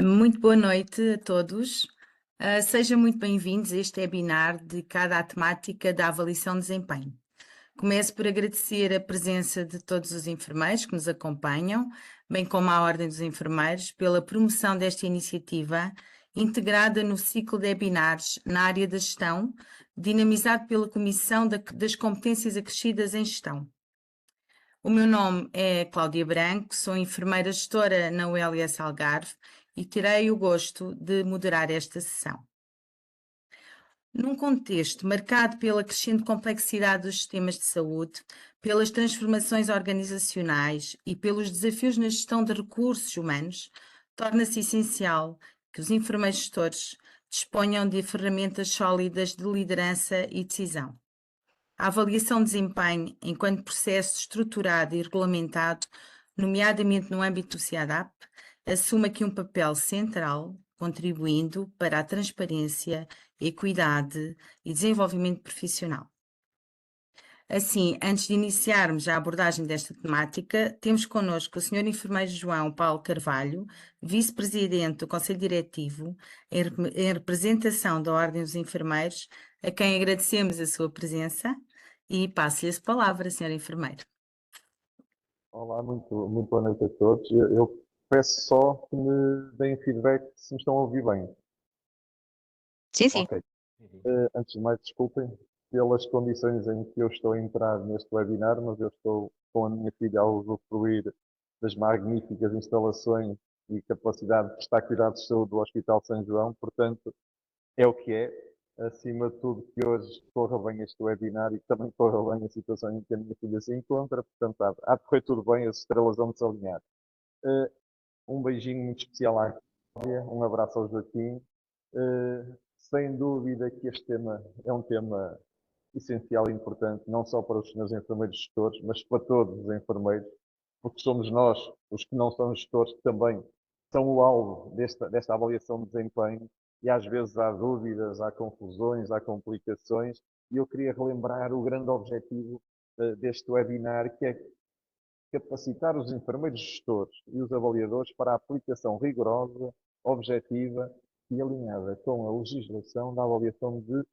Muito boa noite a todos. Sejam muito bem-vindos a este webinar dedicado à temática da avaliação de desempenho. Começo por agradecer a presença de todos os enfermeiros que nos acompanham, bem como à Ordem dos Enfermeiros, pela promoção desta iniciativa integrada no ciclo de webinars na área da gestão, dinamizado pela Comissão das Competências Acrescidas em Gestão. O meu nome é Cláudia Branco, sou enfermeira gestora na ULS Algarve e terei o gosto de moderar esta sessão. Num contexto marcado pela crescente complexidade dos sistemas de saúde, pelas transformações organizacionais e pelos desafios na gestão de recursos humanos, torna-se essencial que os enfermeiros gestores disponham de ferramentas sólidas de liderança e decisão. A avaliação de desempenho, enquanto processo estruturado e regulamentado, nomeadamente no âmbito do CIADAP, assume aqui um papel central, contribuindo para a transparência, equidade e desenvolvimento profissional. Assim, antes de iniciarmos a abordagem desta temática, temos connosco o Sr. Enfermeiro João Paulo Carvalho, Vice-Presidente do Conselho Diretivo, em representação da Ordem dos Enfermeiros, a quem agradecemos a sua presença e passo-lhe a palavra, Sr. Enfermeiro. Olá, muito boa noite a todos. Eu peço só que me deem feedback se me estão a ouvir bem. Sim, sim. Ok. Antes de mais, desculpem pelas condições em que eu estou a entrar neste webinar, mas eu estou com a minha filha a usufruir das magníficas instalações e capacidade de prestar cuidados de saúde do Hospital São João, portanto, é o que é. Acima de tudo, que hoje corra bem este webinar e que também corra bem a situação em que a minha filha se encontra, portanto, há de correr tudo bem, as estrelas vão de se alinhar. Um beijinho muito especial à Cláudia, um abraço ao Joaquim. Sem dúvida que este tema é um tema essencial e importante, não só para os senhores enfermeiros gestores, mas para todos os enfermeiros, porque somos nós, os que não são gestores, que também são o alvo desta avaliação de desempenho, e às vezes há dúvidas, há confusões, há complicações, e eu queria relembrar o grande objetivo deste webinar, que é capacitar os enfermeiros gestores e os avaliadores para a aplicação rigorosa, objetiva e alinhada com a legislação da avaliação de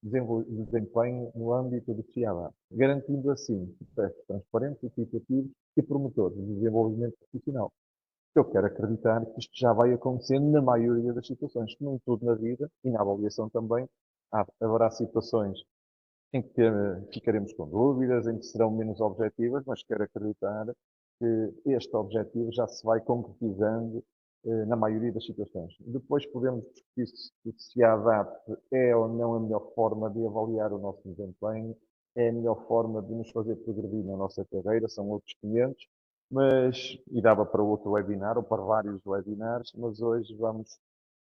desempenho no âmbito do CIADA, garantindo assim processos transparentes, equitativos e promotores de desenvolvimento profissional. Eu quero acreditar que isto já vai acontecendo na maioria das situações, que nem tudo na vida e na avaliação também haverá situações em que ficaremos com dúvidas, em que serão menos objetivas, mas quero acreditar que este objetivo já se vai concretizando na maioria das situações. Depois podemos discutir se a ADAPT é ou não a melhor forma de avaliar o nosso desempenho, é a melhor forma de nos fazer progredir na nossa carreira, são outros 500, e dava para outro webinar, ou para vários webinars, mas hoje vamos,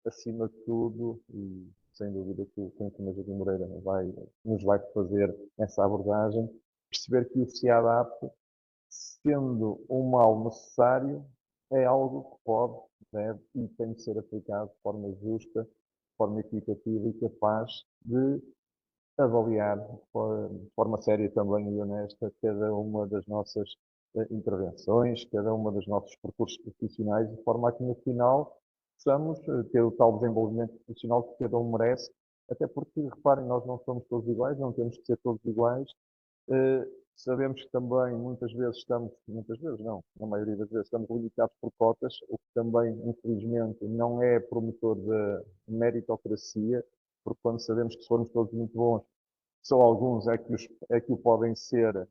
acima de tudo, e sem dúvida que o Enfermeiro Joaquim Moreira nos vai fazer essa abordagem, perceber que o CIADAP, sendo um mal necessário, é algo que pode, deve e tem de ser aplicado de forma justa, de forma equitativa e capaz de avaliar de forma séria também e honesta cada uma das nossas intervenções, cada uma dos nossos percursos profissionais, de forma a que no final possamos ter o tal desenvolvimento profissional que cada um merece, até porque, reparem, nós não somos todos iguais, não temos que ser todos iguais. Sabemos que também muitas vezes não, na maioria das vezes estamos limitados por cotas, o que também, infelizmente, não é promotor da meritocracia, porque quando sabemos que se formos todos muito bons, só alguns é que o podem ser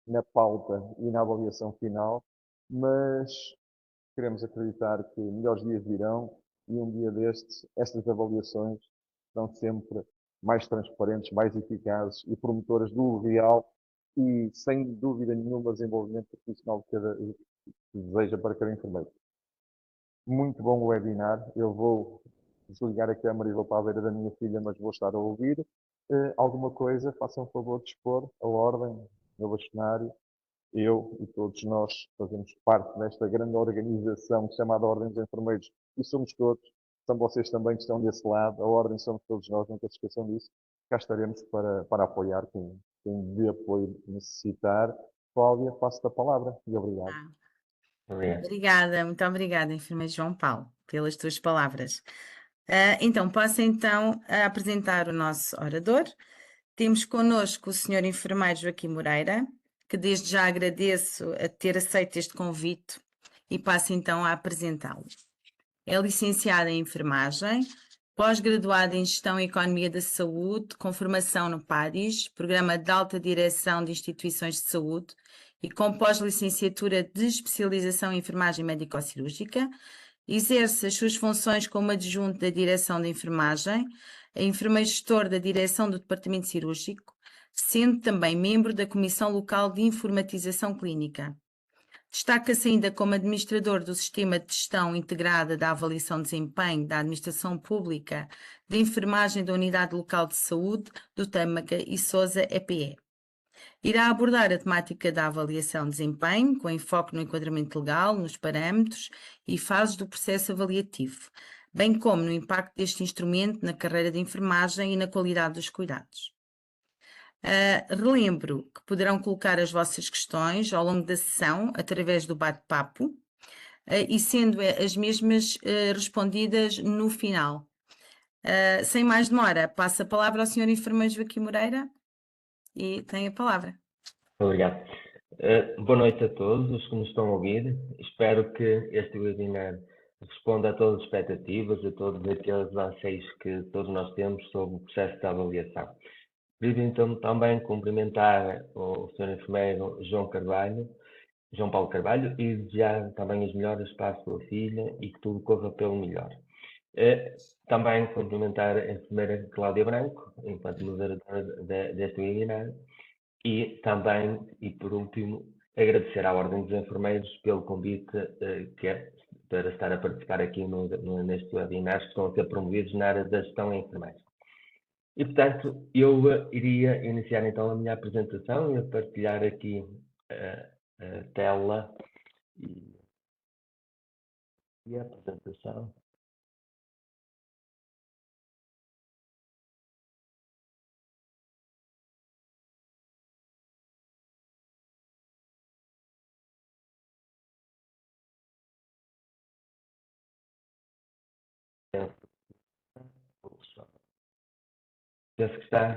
na pauta e na avaliação final, mas queremos acreditar que melhores dias virão e um dia destes, estas avaliações serão sempre mais transparentes, mais eficazes e promotoras do real e, sem dúvida nenhuma, desenvolvimento profissional que deseja para cada enfermeiro. Muito bom o webinar. Eu vou desligar a câmara e vou para a beira da minha filha, mas vou estar a ouvir. Alguma coisa, façam um favor de expor a ordem, o bastonário. Eu e todos nós fazemos parte desta grande organização chamada Ordem dos Enfermeiros e somos todos, são vocês também que estão desse lado, a Ordem somos todos nós, nunca se esqueçam disso. Cá estaremos para apoiar quem de apoio necessitar. Cláudia, passo-te a palavra e obrigado. Obrigado. Obrigada, muito obrigada, enfermeiro João Paulo, pelas tuas palavras. Então, passo a apresentar o nosso orador. Temos connosco o senhor enfermeiro Joaquim Moreira, que desde já agradeço a ter aceito este convite e passo então a apresentá-lo. É licenciado em enfermagem, pós-graduado em Gestão e Economia da Saúde, com formação no PADIS, Programa de Alta Direção de Instituições de Saúde, e com pós-licenciatura de Especialização em Enfermagem Médico-Cirúrgica. Exerce as suas funções como adjunto da Direção de Enfermagem, enfermeiro gestor da Direção do Departamento Cirúrgico, sendo também membro da Comissão Local de Informatização Clínica. Destaca-se ainda como administrador do Sistema de Gestão Integrada da Avaliação de Desempenho da Administração Pública de Enfermagem da Unidade Local de Saúde do Tâmaga e Sousa EPE. Irá abordar a temática da avaliação de desempenho, com enfoque no enquadramento legal, nos parâmetros e fases do processo avaliativo, bem como no impacto deste instrumento na carreira de enfermagem e na qualidade dos cuidados. Relembro que poderão colocar as vossas questões ao longo da sessão através do bate-papo e sendo as mesmas respondidas no final. Sem mais demora, passo a palavra ao Sr. Enfermeiro Joaquim Moreira e tem a palavra. Obrigado. Boa noite a todos os que nos estão a ouvir. Espero que este webinar responda a todas as expectativas, a todos aqueles anseios que todos nós temos sobre o processo de avaliação. Queria então também cumprimentar o Sr. Enfermeiro João Paulo Carvalho, e desejar também as melhoras para a sua filha e que tudo corra pelo melhor. Também cumprimentar a enfermeira Cláudia Branco, enquanto moderadora deste webinar, e também, e por último, agradecer à Ordem dos Enfermeiros pelo convite para estar a participar aqui neste webinar, que estão a ser promovidos na área da gestão em enfermagem. E, portanto, eu iria iniciar então a minha apresentação e a partilhar aqui a tela e a apresentação. Penso que está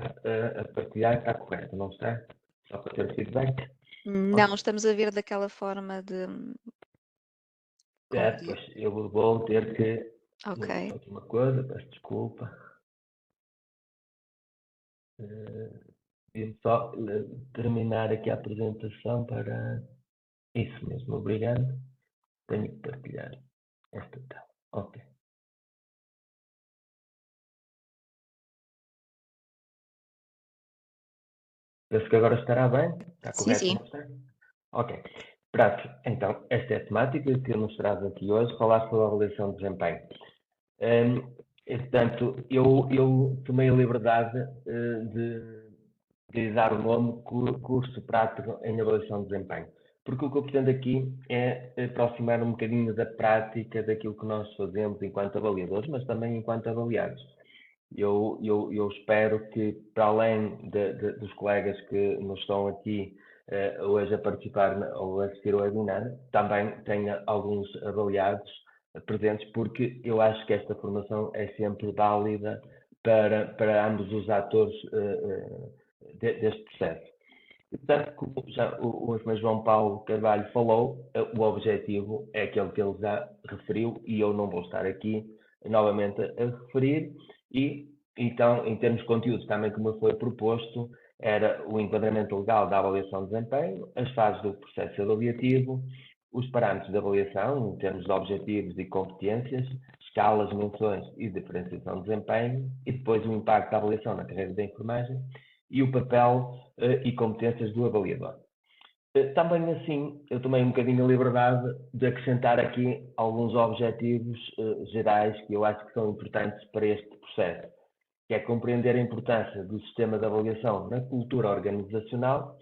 a partilhar, está correto, não está? Só para ter feedback. Não, estamos a ver daquela forma de. Pois eu vou ter que. Ok. Aqui uma coisa, peço desculpa. Vou só terminar aqui a apresentação para. Isso mesmo, obrigado. Tenho que partilhar esta tela. Ok. Penso que agora estará bem. Está correto? Sim. Não está? Ok. Pronto. Então, esta é a temática que nos traz aqui hoje, falar sobre a avaliação de desempenho. Portanto, eu tomei a liberdade de dar o nome curso prático em avaliação de desempenho. Porque o que eu pretendo aqui é aproximar um bocadinho da prática daquilo que nós fazemos enquanto avaliadores, mas também enquanto avaliados. Eu espero que, para além dos colegas que nos estão aqui hoje a participar ou a assistir ao webinar, também tenha alguns avaliados presentes, porque eu acho que esta formação é sempre válida para ambos os atores deste processo. E, portanto, como já o enfermeiro João Paulo Carvalho falou, o objetivo é aquele que ele já referiu e eu não vou estar aqui novamente a referir. E, então, em termos de conteúdos, também como foi proposto, era o enquadramento legal da avaliação de desempenho, as fases do processo avaliativo, os parâmetros de avaliação, em termos de objetivos e competências, escalas, menções e diferenciação de desempenho, e depois o impacto da avaliação na carreira da enfermagem e o papel e competências do avaliador. Também assim, eu tomei um bocadinho a liberdade de acrescentar aqui alguns objetivos gerais que eu acho que são importantes para este processo, que é compreender a importância do sistema de avaliação na cultura organizacional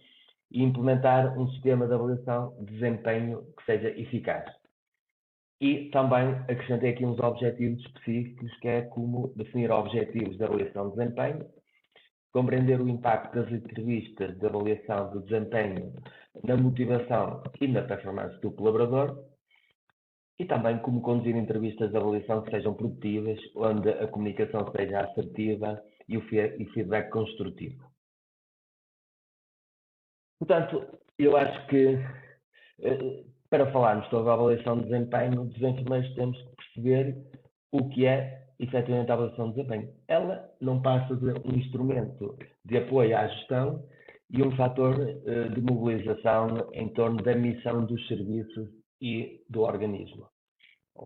e implementar um sistema de avaliação de desempenho que seja eficaz. E também acrescentei aqui uns objetivos específicos, que é como definir objetivos de avaliação de desempenho, compreender o impacto das entrevistas de avaliação de desempenho na motivação e na performance do colaborador e também como conduzir entrevistas de avaliação que sejam produtivas, onde a comunicação seja assertiva e o feedback construtivo. Portanto, eu acho que para falarmos sobre a avaliação de desempenho dos enfermeiros temos que perceber o que é efetivamente a avaliação de desempenho. Ela não passa de um instrumento de apoio à gestão e um fator de mobilização em torno da missão dos serviços e do organismo,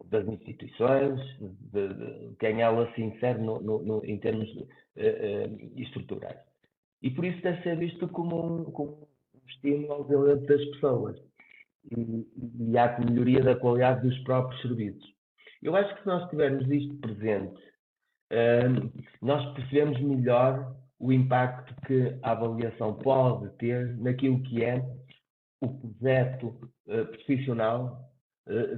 das instituições, de quem ela se insere em termos estruturais. E por isso deve ser visto como um estímulo ao desenvolvimento das pessoas e à melhoria da qualidade dos próprios serviços. Eu acho que se nós tivermos isto presente, nós percebemos melhor o impacto que a avaliação pode ter naquilo que é o projeto profissional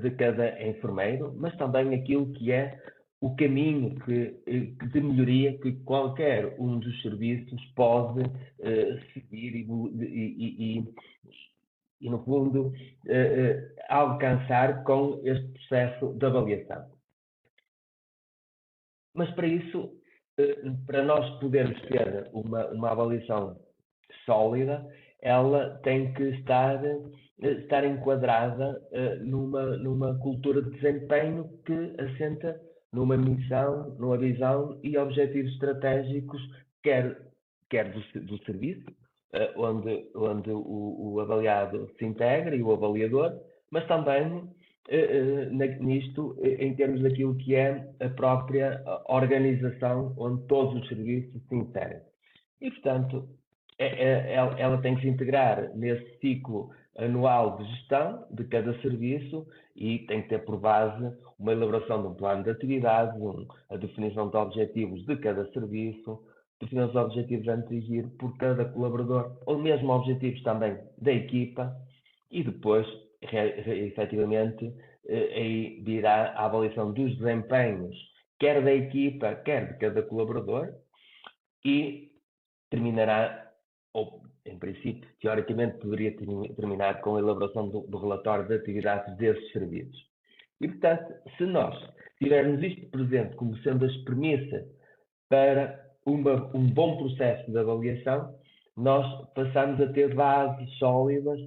de cada enfermeiro, mas também aquilo que é o caminho de melhoria que qualquer um dos serviços pode seguir e, no fundo, alcançar com este processo de avaliação. Mas para isso, para nós podermos ter uma avaliação sólida, ela tem que estar enquadrada numa cultura de desempenho que assenta numa missão, numa visão e objetivos estratégicos, quer do serviço, onde o avaliado se integra e o avaliador, mas também nisto, em termos daquilo que é a própria organização onde todos os serviços se inserem. E, portanto, ela tem que se integrar nesse ciclo anual de gestão de cada serviço e tem que ter por base uma elaboração de um plano de atividades, a definição de objetivos de cada serviço, definir os objetivos a atingir por cada colaborador, ou mesmo objetivos também da equipa, e depois, efetivamente, aí virá a avaliação dos desempenhos, quer da equipa, quer de cada colaborador, e terminará, ou em princípio, teoricamente, poderia terminar com a elaboração do relatório de atividades desses serviços. E, portanto, se nós tivermos isto presente como sendo as premissas para um bom processo de avaliação, nós passamos a ter bases sólidas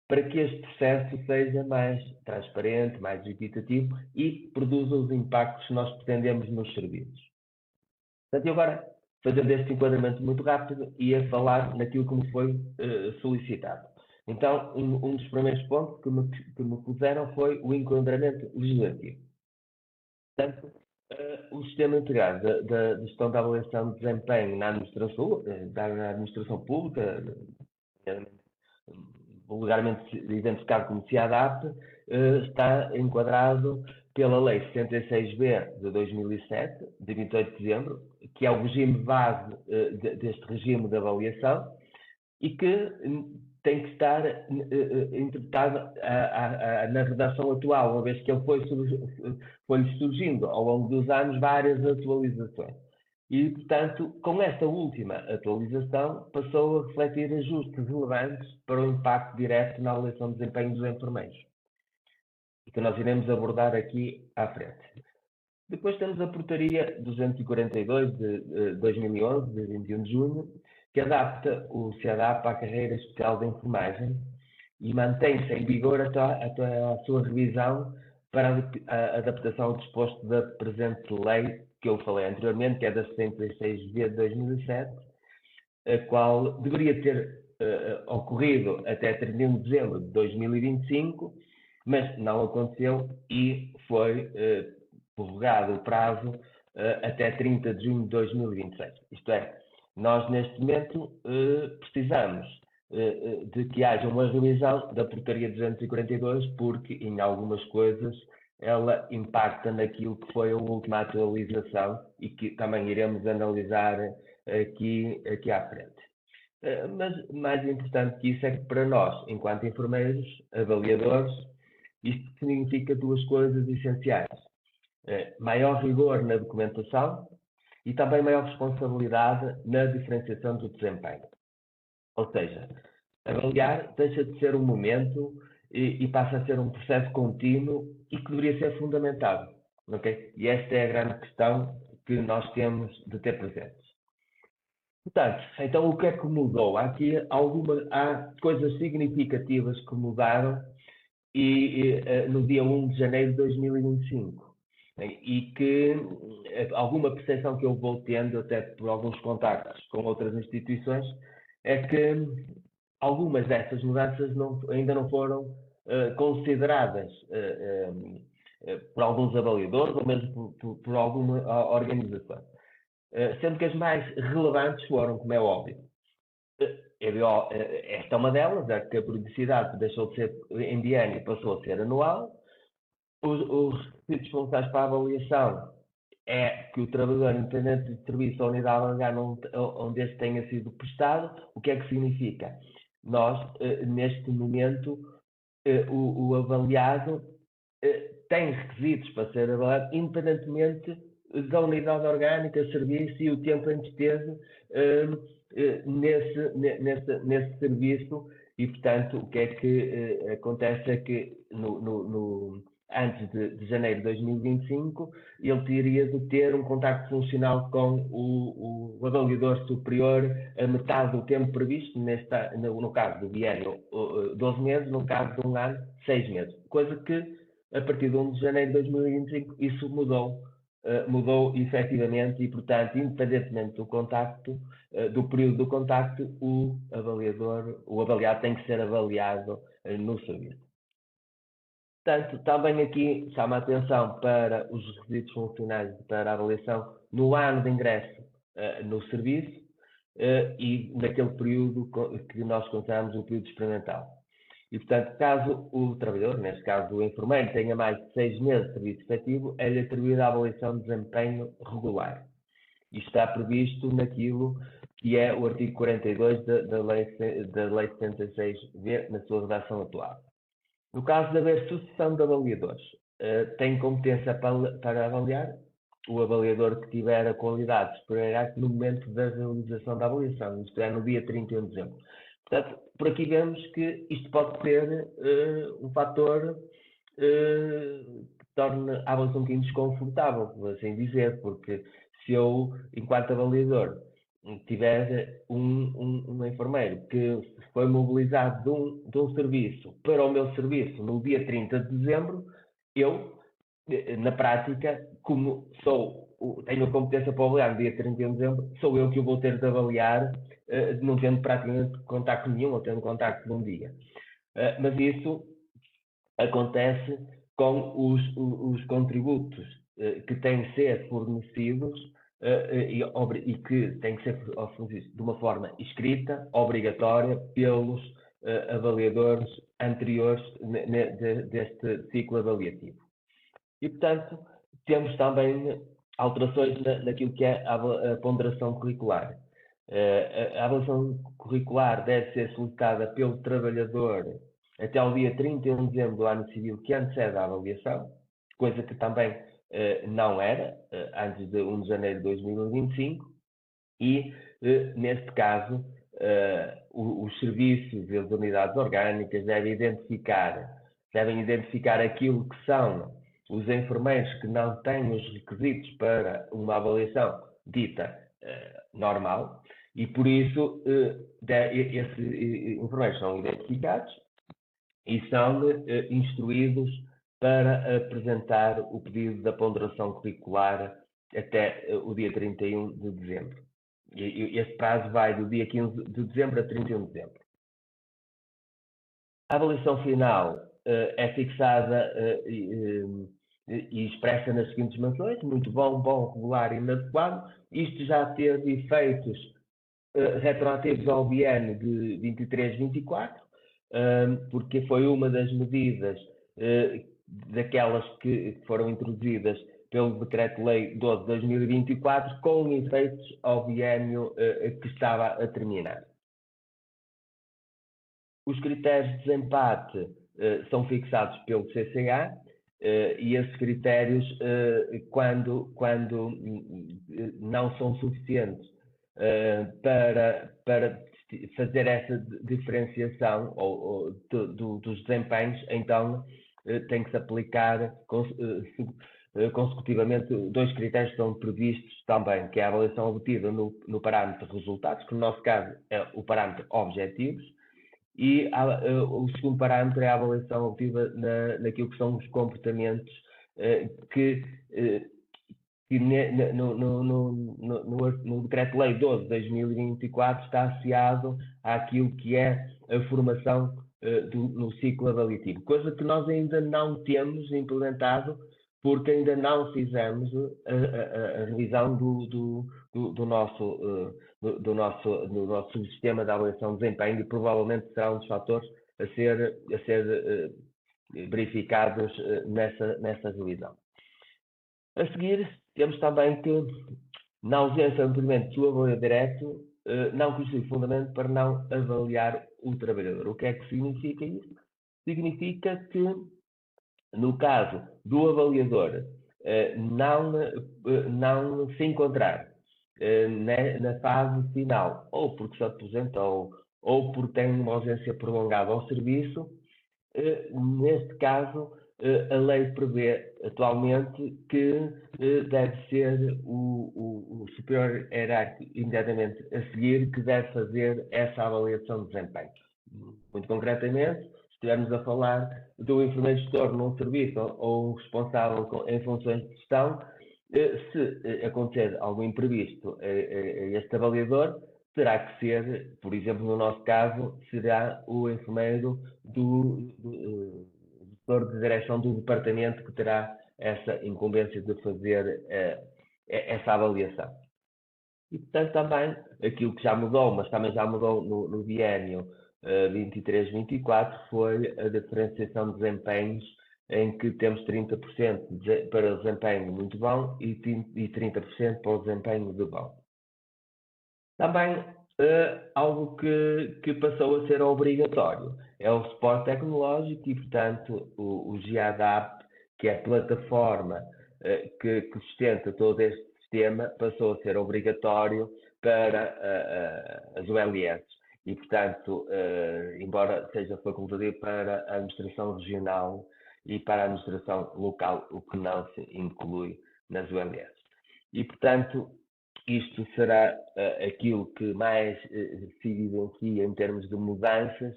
para que este processo seja mais transparente, mais equitativo e produza os impactos que nós pretendemos nos serviços. Portanto, eu agora, fazendo este enquadramento muito rápido, ia falar naquilo que me foi solicitado. Então, um dos primeiros pontos que me puseram foi o enquadramento legislativo. Portanto, o sistema integrado da gestão da avaliação de desempenho na administração pública, vulgarmente identificado como CIADAP, está enquadrado pela Lei 66B de 2007, de 28 de dezembro, que é o regime base deste regime de avaliação e que tem que estar interpretado na redação atual, uma vez que ele foi surgindo ao longo dos anos várias atualizações. E, portanto, com esta última atualização, passou a refletir ajustes relevantes para o impacto direto na avaliação de desempenho dos enfermeiros, que nós iremos abordar aqui à frente. Depois temos a Portaria 242 de 2011, de 21 de junho, que adapta o CIADAP à carreira especial de enfermagem e mantém-se em vigor até a sua revisão para a adaptação ao disposto da presente lei, que eu falei anteriormente, que é da 66B de 2007, a qual deveria ter ocorrido até 31 de dezembro de 2025, mas não aconteceu e foi prorrogado o prazo até 30 de junho de 2026. Isto é, nós neste momento precisamos de que haja uma revisão da Portaria 242, porque em algumas coisas ela impacta naquilo que foi a última atualização e que também iremos analisar aqui à frente. Mas mais importante que isso é que para nós, enquanto enfermeiros, avaliadores, isto significa duas coisas essenciais. Maior rigor na documentação e também maior responsabilidade na diferenciação do desempenho. Ou seja, avaliar deixa de ser um momento e passa a ser um processo contínuo e que deveria ser fundamentado. Okay? E esta é a grande questão que nós temos de ter presentes. Portanto, então o que é que mudou? Há coisas significativas que mudaram no dia 1 de janeiro de 2025 e que alguma percepção que eu vou tendo, até por alguns contactos com outras instituições, é que algumas dessas mudanças ainda não foram consideradas por alguns avaliadores ou mesmo por alguma organização. Sendo que as mais relevantes foram, como é óbvio, esta é uma delas, é que a periodicidade deixou de ser em biênio e passou a ser anual. Os requisitos fundamentais para a avaliação é que o trabalhador independente de serviço ou unidade avaliar onde este tenha sido prestado. O que é que significa? Nós, neste momento, o avaliado tem requisitos para ser avaliado, independentemente da unidade orgânica, serviço e o tempo em que esteve nesse serviço. E, portanto, o que é que acontece é que antes de janeiro de 2025, ele teria de ter um contacto funcional com o avaliador superior a metade do tempo previsto, no caso do biênio 12 meses, no caso de um ano 6 meses. Coisa que, a partir de 1 de janeiro de 2025, isso mudou efetivamente e, portanto, independentemente do contacto, do período do contacto, o avaliado tem que ser avaliado no serviço. Portanto, também aqui chama a atenção para os requisitos funcionais para a avaliação no ano de ingresso no serviço e naquele período que nós consideramos o período experimental. E, portanto, caso o trabalhador, neste caso o enfermeiro, tenha mais de 6 meses de serviço efetivo, é-lhe atribuída a avaliação de desempenho regular. Isto está previsto naquilo que é o artigo 42 da Lei 76V, na sua redação atual. No caso de haver sucessão de avaliadores, tem competência para avaliar o avaliador que tiver a qualidade esperará no momento da realização da avaliação, isto é, no dia 31 de dezembro. Portanto, por aqui vemos que isto pode ser um fator que torne a avaliação um bocadinho desconfortável, por assim dizer, porque se eu, enquanto avaliador, tiver um enfermeiro que foi mobilizado de um serviço para o meu serviço no dia 30 de dezembro, eu, na prática, como tenho a competência para avaliar no dia 31 de dezembro, sou eu que o vou ter de avaliar, não tendo praticamente contacto nenhum, ou tendo contacto de um dia. Mas isso acontece com os contributos que têm que ser fornecidos e que têm que ser fornecidos de uma forma escrita, obrigatória, pelos avaliadores anteriores deste ciclo avaliativo. E, portanto, temos também alterações naquilo que é a ponderação curricular. A avaliação curricular deve ser solicitada pelo trabalhador até ao dia 31 de dezembro do ano civil que antecede a avaliação, coisa que também não era antes de 1 de janeiro de 2025, e, neste caso, os serviços e as unidades orgânicas devem identificar aquilo que são os enfermeiros que não têm os requisitos para uma avaliação dita normal, e por isso esses enfermeiros são identificados e são instruídos para apresentar o pedido da ponderação curricular até o dia 31 de dezembro. E esse prazo vai do dia 15 de dezembro a 31 de dezembro. A avaliação final é fixada e expressa nas seguintes menções: muito bom, regular e inadequado. Isto já teve efeitos retroativos ao biênio de 23-24, porque foi uma das medidas daquelas que foram introduzidas pelo Decreto-Lei 12 de 2024, com efeitos ao biênio que estava a terminar. Os critérios de desempate são fixados pelo CCA e esses critérios, quando não são suficientes para fazer essa diferenciação dos desempenhos, então tem que se aplicar consecutivamente 2 critérios que são previstos também, que é a avaliação obtida no parâmetro de resultados, que no nosso caso é o parâmetro objetivos, e o segundo parâmetro é a avaliação obtida naquilo que são os comportamentos que no Decreto-Lei 12 de 2024 está associado àquilo que é a formação no ciclo avaliativo, coisa que nós ainda não temos implementado, porque ainda não fizemos a revisão do nosso sistema de avaliação de desempenho, e provavelmente será um dos fatores a ser verificados nessa revisão. A seguir, temos também que, na ausência do cumprimento do avaliador direto, não constitui fundamento para não avaliar o trabalhador. O que é que significa isso? Significa que, no caso do avaliador não se encontrar na fase final, ou porque se aposentou, ou porque tem uma ausência prolongada ao serviço, neste caso, a lei prevê atualmente que deve ser o superior hierárquico imediatamente a seguir que deve fazer essa avaliação de desempenho. Muito concretamente, se estivermos a falar do enfermeiro gestor num serviço ou responsável em funções de gestão, se acontecer algum imprevisto a este avaliador, terá que ser, por exemplo, no nosso caso, será o enfermeiro do gestor de direção do departamento que terá essa incumbência de fazer essa avaliação. E, portanto, também aquilo que já mudou, mas também já mudou no biênio 23-24, foi a diferenciação de desempenhos, em que temos 30% para o desempenho muito bom e 30% para o desempenho de bom. Também algo que passou a ser obrigatório é o suporte tecnológico e, portanto, o GADAP, que é a plataforma que sustenta todo este sistema, passou a ser obrigatório para as ULS. E, portanto, embora seja facultativo para a administração regional e para a administração local, o que não se inclui nas ULS. E, portanto, isto será aquilo que mais se evidencia em termos de mudanças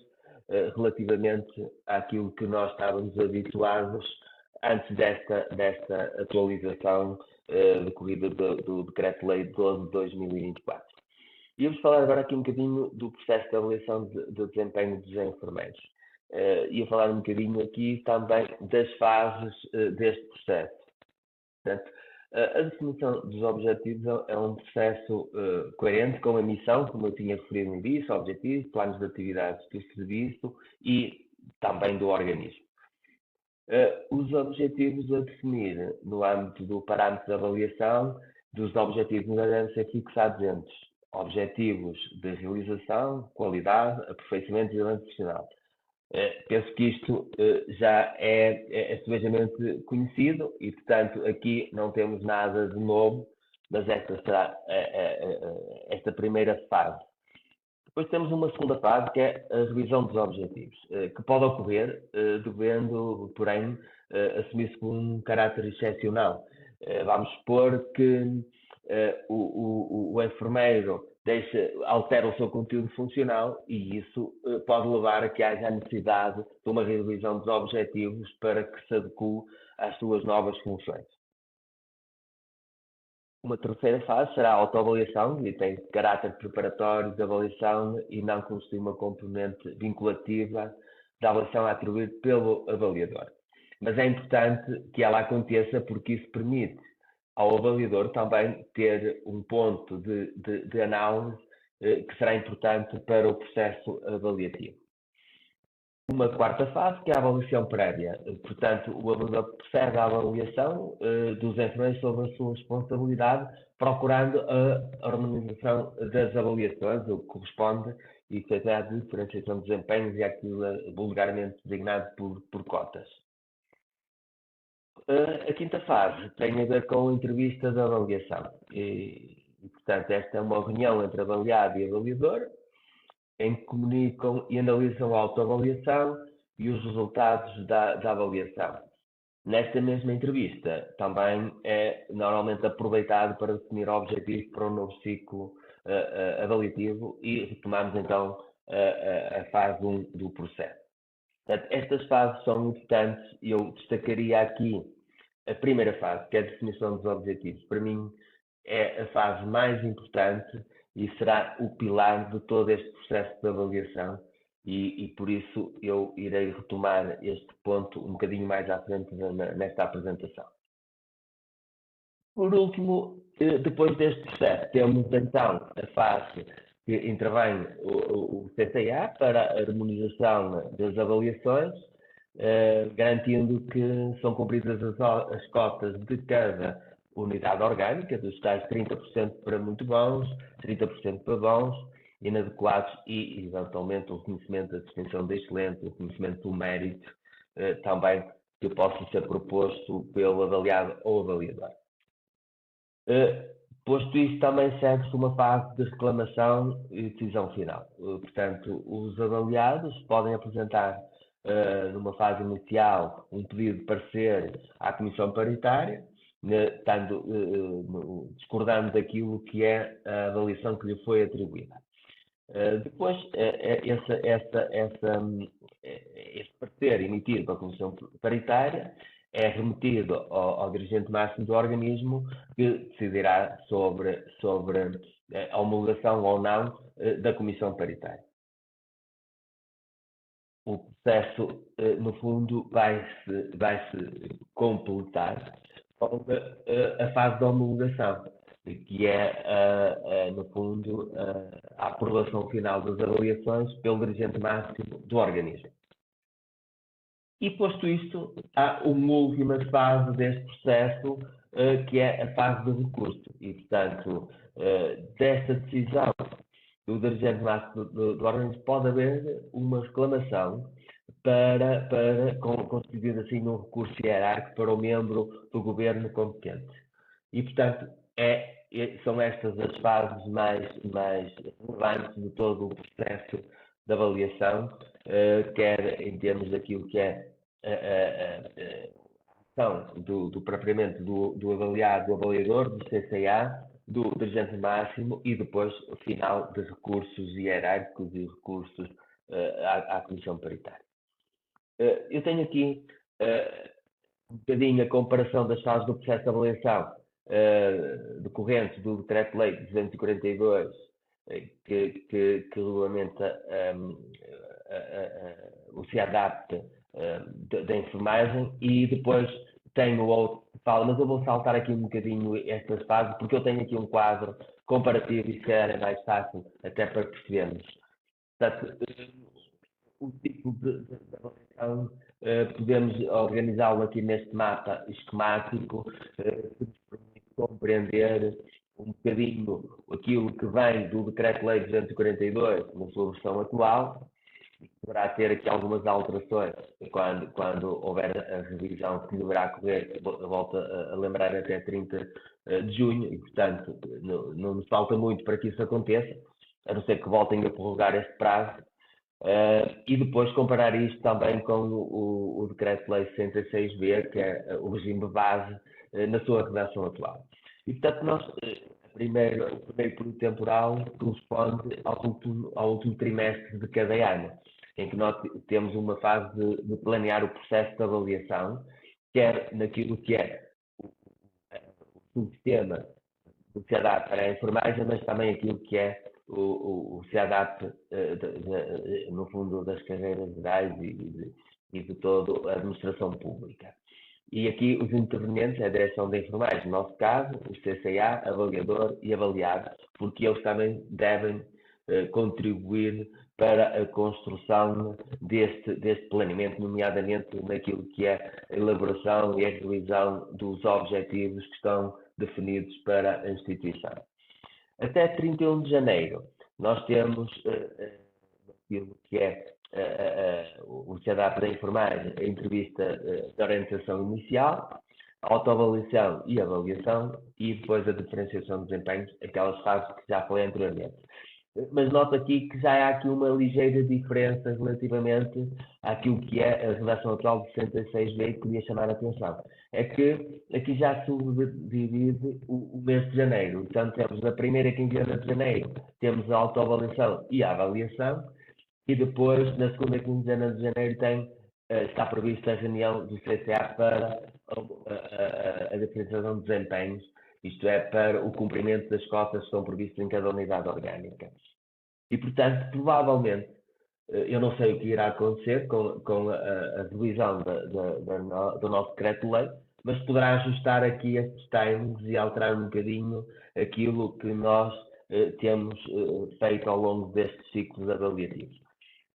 relativamente àquilo que nós estávamos habituados antes desta atualização decorrida do Decreto-Lei 12 de 2024. E vamos falar agora aqui um bocadinho do processo de avaliação de desempenho dos enfermeiros. Ia falar um bocadinho aqui também das fases deste processo. Portanto, a definição dos objetivos é um processo coerente com a missão, como eu tinha referido no início, objetivos, planos de atividades do serviço e também do organismo. Os objetivos a definir no âmbito do parâmetro de avaliação dos objetivos devem ser fixados entre objetivos de realização, qualidade, aperfeiçoamento e desenvolvimento profissional. Penso que isto já é subejamente conhecido e, portanto, aqui não temos nada de novo, mas esta será esta primeira fase. Depois temos uma segunda fase, que é a revisão dos objetivos, que pode ocorrer, devendo, porém, assumir-se com um caráter excepcional. Vamos supor que o enfermeiro altera o seu conteúdo funcional e isso pode levar a que haja a necessidade de uma revisão dos objetivos para que se adeque às suas novas funções. Uma terceira fase será a autoavaliação, e tem caráter preparatório de avaliação e não constitui uma componente vinculativa da avaliação atribuída pelo avaliador. Mas é importante que ela aconteça porque isso permite ao avaliador também ter um ponto de análise que será importante para o processo avaliativo. Uma quarta fase, que é a avaliação prévia. Portanto, o avaliador procede à avaliação dos enfermeiros sobre a sua responsabilidade, procurando a harmonização das avaliações, o que corresponde e que é a diferenciação de desempenhos e aquilo vulgarmente designado por cotas. A quinta fase tem a ver com a entrevista de avaliação. E, portanto, esta é uma reunião entre avaliado e avaliador, em que comunicam e analisam a autoavaliação e os resultados da avaliação. Nesta mesma entrevista, também é normalmente aproveitado para definir objetivos para um novo ciclo avaliativo e retomamos então a fase 1 do processo. Portanto, estas fases são importantes e eu destacaria aqui a primeira fase, que é a definição dos objetivos. Para mim, é a fase mais importante e será o pilar de todo este processo de avaliação e por isso eu irei retomar este ponto um bocadinho mais à frente nesta apresentação. Por último, depois deste processo, temos então a fase que intervém o CCA para a harmonização das avaliações, garantindo que são cumpridas as cotas de cada unidade orgânica, dos tais 30% para muito bons, 30% para bons, inadequados e, eventualmente, o reconhecimento da distinção de excelente, o reconhecimento do mérito, também que possa ser proposto pelo avaliado ou avaliador. Posto isto, também segue-se uma fase de reclamação e decisão final. Portanto, os avaliados podem apresentar, numa fase inicial, um pedido de parecer à Comissão Paritária, discordando daquilo que é a avaliação que lhe foi atribuída. Depois, esse parecer emitido pela Comissão Paritária é remetido ao dirigente máximo do organismo, que decidirá sobre a homologação ou não da Comissão Paritária. O processo, no fundo, vai-se completar com a fase da homologação, que é, no fundo, a aprovação final das avaliações pelo dirigente máximo do organismo. E, posto isto, há uma última fase deste processo, que é a fase do recurso. E, portanto, desta decisão do dirigente máximo do organismo, pode haver uma reclamação constituída assim num recurso hierárquico para o membro do governo competente. E, portanto, são estas as fases mais relevantes de todo o processo de avaliação, quer em termos daquilo que é a ação propriamente do avaliado, do avaliador, do CCA, do dirigente máximo e depois o final de recursos hierárquicos e recursos à Comissão Paritária. Eu tenho aqui um bocadinho a comparação das fases do processo de avaliação decorrentes do Decreto-Lei 242, que regulamenta o CEADAPT da enfermagem, e depois tenho outro que fala, mas eu vou saltar aqui um bocadinho estas fases, porque eu tenho aqui um quadro comparativo e se calhar é mais fácil até para percebermos. Portanto, o tipo de avaliação podemos organizá-lo aqui neste mapa esquemático, que nos permite compreender um bocadinho aquilo que vem do Decreto-Lei 242 na sua versão atual, e poderá ter aqui algumas alterações quando houver a revisão que deverá correr, volto a lembrar, até 30 de junho, e portanto não nos falta muito para que isso aconteça, a não ser que voltem a prorrogar este prazo. E depois comparar isto também com o Decreto-Lei 66B, que é o regime base na sua redação atual. E, portanto, o primeiro período temporal corresponde ao último trimestre de cada ano, em que nós temos uma fase de planear o processo de avaliação, quer naquilo que é o sistema do CEADAPT para a enfermagem, mas também aquilo que é o CEADAPT, no fundo, das carreiras gerais e de toda a administração pública. E aqui os intervenientes é a direção da enfermagem, no nosso caso, o CCA, avaliador e avaliado, porque eles também devem contribuir para a construção deste planeamento, nomeadamente naquilo que é a elaboração e a revisão dos objetivos que estão definidos para a instituição. Até 31 de janeiro, nós temos aquilo que é o CEADAPT da enfermagem, a entrevista de orientação inicial, a autoavaliação e avaliação, e depois a diferenciação de desempenhos, aquelas fases que já falei anteriormente. mas noto aqui que já há aqui uma ligeira diferença relativamente àquilo que é a redação atual de 66B que queria chamar a atenção. É que aqui já se subdivide o mês de janeiro. Então, temos na primeira quinzena de janeiro, temos a autoavaliação e a avaliação, e depois, na segunda quinzena de janeiro, está prevista a reunião do CCA para a diferenciação de desempenhos, isto é, para o cumprimento das cotas que estão previstas em cada unidade orgânica. E, portanto, provavelmente, eu não sei o que irá acontecer com a revisão do nosso decreto-lei, mas poderá ajustar aqui estes timings e alterar um bocadinho aquilo que nós temos feito ao longo destes ciclos avaliativos.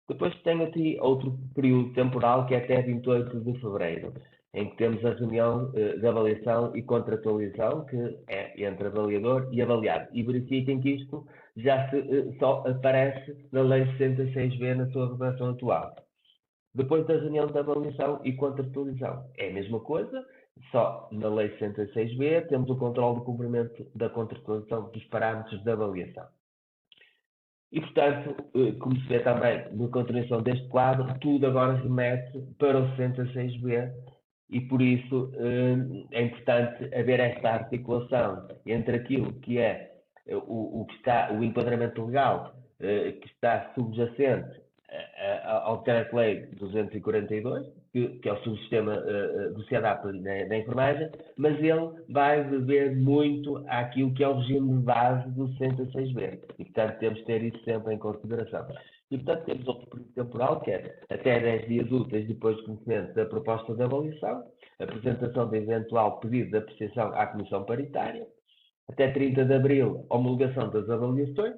Depois tenho aqui outro período temporal que é até 28 de fevereiro, em que temos a reunião de avaliação e contratualização, que é entre avaliador e avaliado. E verifiquem que isto já só aparece na Lei 66B na sua redação atual. Depois da reunião de avaliação e contratualização, é a mesma coisa, só na Lei 66B temos o controle do cumprimento da contratualização dos parâmetros de avaliação. E, portanto, como se vê também na continuação deste quadro, tudo agora remete para o 66B e, por isso, é importante haver esta articulação entre aquilo que é o enquadramento legal que está subjacente ao Decreto-Lei 242, que é o subsistema do CEDAP da enfermagem, mas ele vai beber muito àquilo que é o regime de base do 66B. E, portanto, temos de ter isso sempre em consideração. E, portanto, temos outro período temporal, que é até 10 dias úteis depois do conhecimento da proposta de avaliação, apresentação de eventual pedido de apreciação à Comissão Paritária, até 30 de abril, homologação das avaliações.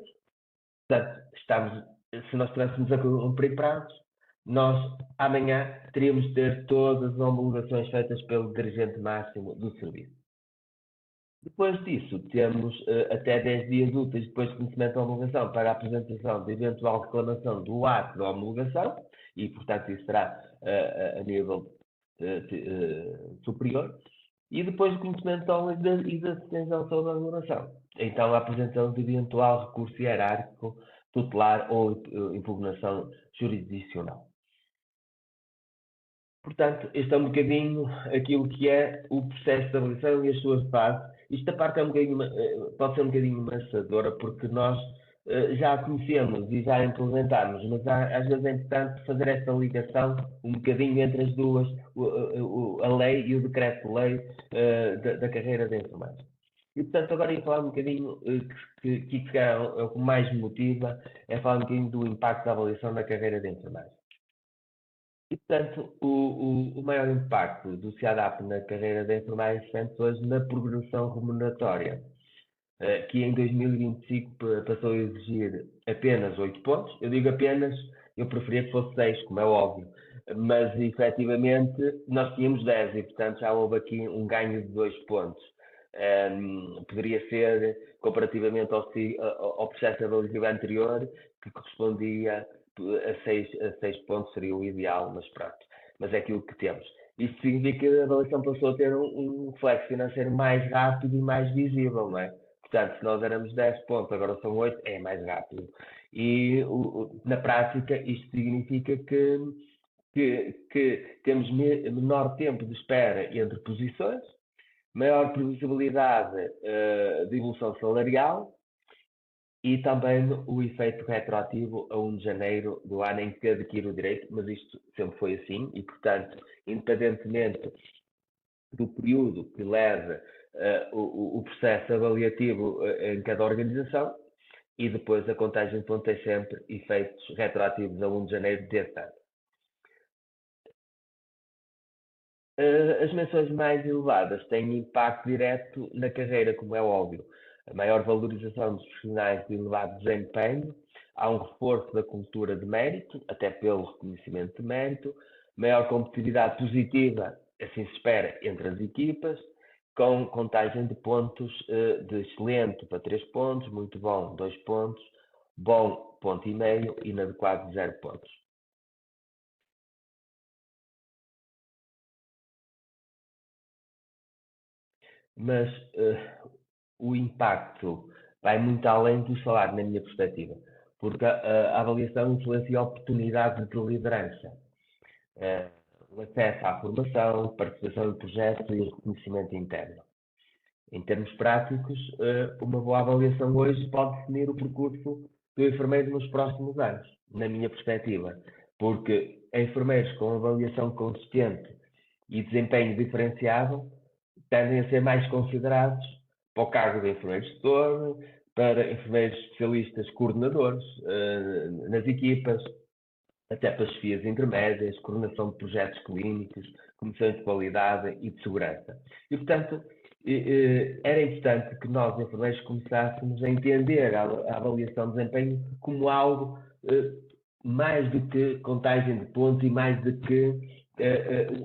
Portanto, se nós estivéssemos a cumprir prazos, nós amanhã teríamos de ter todas as homologações feitas pelo dirigente máximo do serviço. Depois disso, temos até 10 dias úteis depois do conhecimento da homologação para a apresentação de eventual reclamação do ato da homologação, e, portanto, isso será a nível superior. E depois do conhecimento e da decisão sobre a homologação. Então, a apresentação de eventual recurso hierárquico, tutelar ou impugnação jurisdicional. Portanto, este é um bocadinho aquilo que é o processo de avaliação e as suas fases. Esta parte é pode ser um bocadinho maçadora, porque nós já a conhecemos e já a implementámos, mas às vezes é importante fazer esta ligação um bocadinho entre as duas, a lei e o decreto-lei da carreira de enfermagem. E, portanto, agora ia falar um bocadinho, que é o que mais me motiva, é falar um bocadinho do impacto da avaliação na carreira de enfermagem. E, portanto, o maior impacto do CEADAP na carreira de enfermagem sente-se hoje na progressão remuneratória, que em 2025 passou a exigir apenas 8 pontos. Eu digo apenas, eu preferia que fosse 6, como é óbvio, mas efetivamente nós tínhamos 10 e, portanto, já houve aqui um ganho de 2 pontos. Poderia ser, comparativamente ao processo avaliativo anterior, que correspondia a 6 pontos, seria o ideal, mas pronto. Mas é aquilo que temos. Isso significa que a avaliação passou a ter um reflexo financeiro mais rápido e mais visível, não é? Portanto, se nós éramos 10 pontos, agora são 8, é mais rápido. E, na prática, isto significa que temos menor tempo de espera entre posições, maior previsibilidade de evolução salarial e também o efeito retroativo a 1 de janeiro do ano em que adquire o direito, mas isto sempre foi assim e, portanto, independentemente do período que leve o processo avaliativo em cada organização, e depois a contagem de pontos tem sempre efeitos retroativos a 1 de janeiro deste ano. As menções mais elevadas têm impacto direto na carreira, como é óbvio. A maior valorização dos profissionais de elevado desempenho, há um reforço da cultura de mérito, até pelo reconhecimento de mérito, maior competitividade positiva, assim se espera, entre as equipas, com contagem de pontos de excelente para 3 pontos, muito bom 2 pontos, bom 1,5 e inadequado 0 pontos. Mas o impacto vai muito além do salário, na minha perspectiva. porque a avaliação influencia oportunidades de liderança, o acesso à formação, participação em projetos e o reconhecimento interno. Em termos práticos, uma boa avaliação hoje pode definir o percurso do enfermeiro nos próximos anos, na minha perspectiva, porque enfermeiros com avaliação consistente e desempenho diferenciado tendem a ser mais considerados para o cargo de enfermeiro gestor, para enfermeiros especialistas coordenadores nas equipas, até para chefias intermédias, coordenação de projetos clínicos, comissões de qualidade e de segurança. E, portanto, era importante que nós, enfermeiros, começássemos a entender a avaliação de desempenho como algo mais do que contagem de pontos e mais do que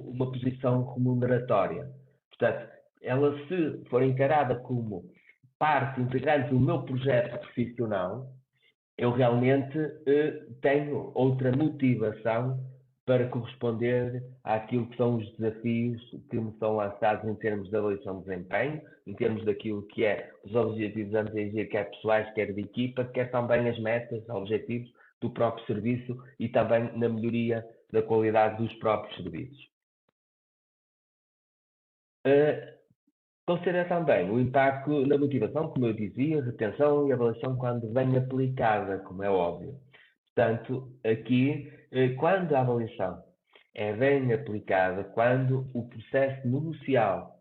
uma posição remuneratória. Portanto, ela, se for encarada como parte integrante do meu projeto profissional, eu realmente tenho outra motivação para corresponder àquilo que são os desafios que me são lançados em termos de avaliação de desempenho, em termos daquilo que é os objetivos a atingir, quer pessoais, quer de equipa, quer também as metas, objetivos do próprio serviço e também na melhoria da qualidade dos próprios serviços. Considera também o impacto na motivação, como eu dizia, retenção e avaliação quando bem aplicada, como é óbvio. Portanto, aqui, quando a avaliação é bem aplicada, quando o processo negocial,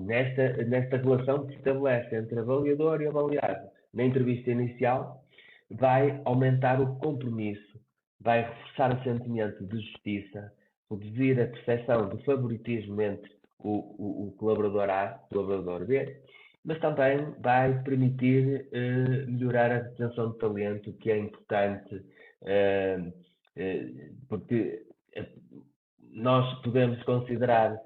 nesta relação que se estabelece entre avaliador e avaliado, na entrevista inicial, vai aumentar o compromisso, vai reforçar o sentimento de justiça, reduzir a percepção de favoritismo entre o colaborador A e o colaborador B, mas também vai permitir melhorar a retenção de talento, que é importante, porque nós podemos considerar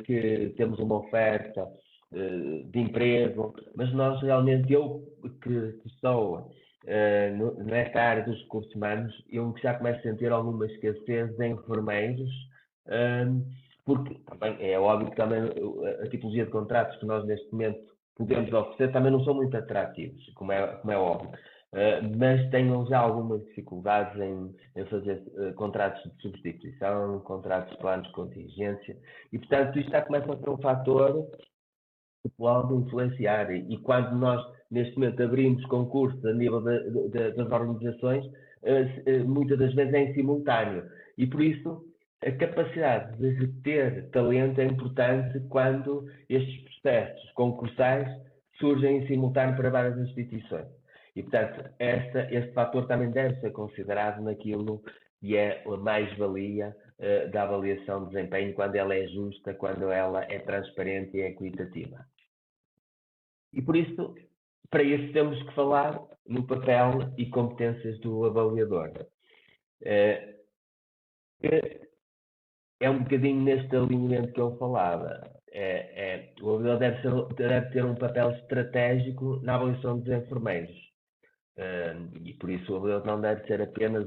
que temos uma oferta de emprego, mas nós realmente, eu que estou nesta área dos recursos humanos, eu já começo a sentir alguma escassez de enfermeiros, porque também é óbvio que também a tipologia de contratos que nós neste momento podemos oferecer também não são muito atrativos, como é óbvio. Mas tenho já algumas dificuldades em fazer contratos de substituição, contratos de planos de contingência, e portanto isto já começa a ser um fator que pode influenciar. E quando nós neste momento abrimos concursos a nível das organizações, muitas das vezes é em simultâneo, e por isso a capacidade de reter talento é importante quando estes processos concursais surgem em simultâneo para várias instituições. E, portanto, este fator também deve ser considerado naquilo que é a mais-valia da avaliação de desempenho, quando ela é justa, quando ela é transparente e equitativa. E, por isso, para isso temos que falar no papel e competências do avaliador. É um bocadinho neste alinhamento que eu falava. O avaliador deve ter um papel estratégico na avaliação dos enfermeiros. E por isso o avaliador não deve ser apenas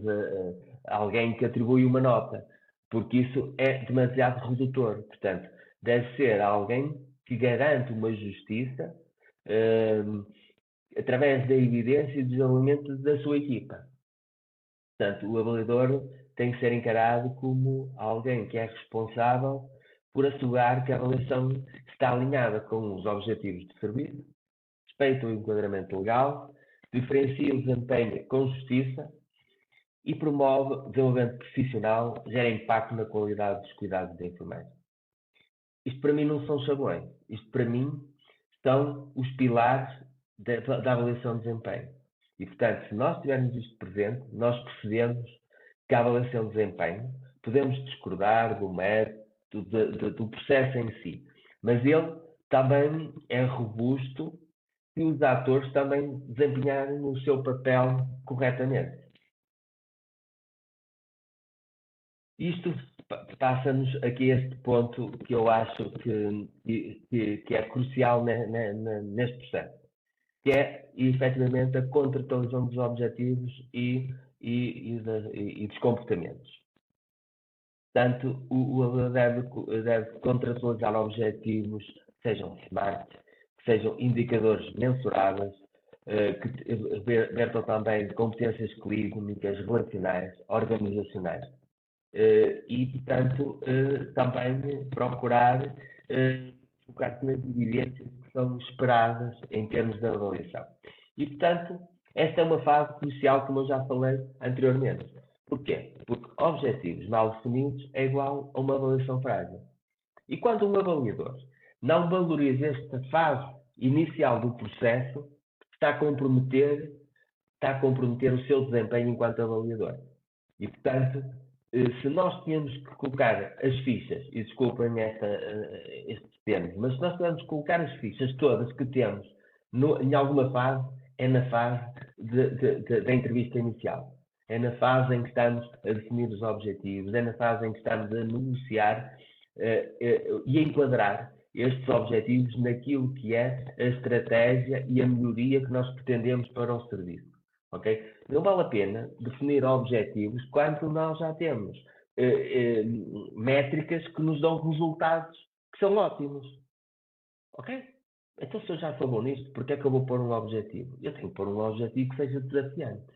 alguém que atribui uma nota, porque isso é demasiado redutor. Portanto, deve ser alguém que garante uma justiça através da evidência e do desenvolvimento da sua equipa. Portanto, o avaliador tem que ser encarado como alguém que é responsável por assegurar que a avaliação está alinhada com os objetivos de serviço, respeita o enquadramento legal, diferencia o desempenho com justiça e promove o desenvolvimento profissional, gera impacto na qualidade dos cuidados da enfermagem. Isto para mim não são chavões, isto para mim são os pilares da avaliação de desempenho. E, portanto, se nós tivermos isto presente, nós percebemos que a avaliação de desempenho, podemos discordar do método, do processo em si, mas ele também é robusto se os atores também desempenharem o seu papel corretamente. Isto passa-nos aqui a este ponto que eu acho que é crucial neste processo, que é efetivamente a contratualização dos objetivos e dos comportamentos. Portanto, o avaliador deve contratualizar objetivos que sejam smart, que sejam indicadores mensuráveis, que vertam também de competências clínicas, relacionais, organizacionais. E, portanto, também procurar focar nas evidências que são esperadas em termos de avaliação. E, portanto, esta é uma fase crucial, como eu já falei anteriormente. Porquê? Porque objetivos mal definidos é igual a uma avaliação frágil. E quando um avaliador não valoriza esta fase inicial do processo, está a comprometer o seu desempenho enquanto avaliador. E, portanto, se nós tínhamos que colocar as fichas, e desculpem estes termos, mas se nós tivermos que colocar as fichas todas que temos em alguma fase, é na fase da entrevista inicial. É na fase em que estamos a definir os objetivos, é na fase em que estamos a negociar e a enquadrar estes objetivos naquilo que é a estratégia e a melhoria que nós pretendemos para o serviço. Okay? Não vale a pena definir objetivos quando nós já temos métricas que nos dão resultados que são ótimos. Ok? Então, se eu já falou nisto, por que é que eu vou pôr um objetivo? Eu tenho que pôr um objetivo que seja desafiante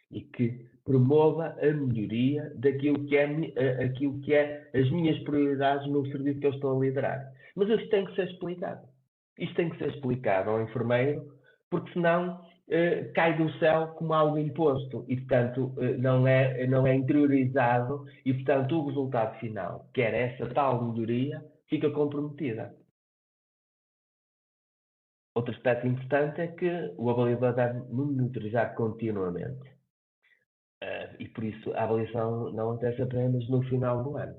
e que promova a melhoria daquilo que é as minhas prioridades no serviço que eu estou a liderar. Mas isto tem que ser explicado. Isto tem que ser explicado ao enfermeiro, porque senão cai do céu como algo imposto e, portanto, não é interiorizado e, portanto, o resultado final, que era essa tal melhoria, fica comprometida. Outro aspecto importante é que o avaliador deve monitorizar continuamente. E por isso a avaliação não acontece apenas no final do ano.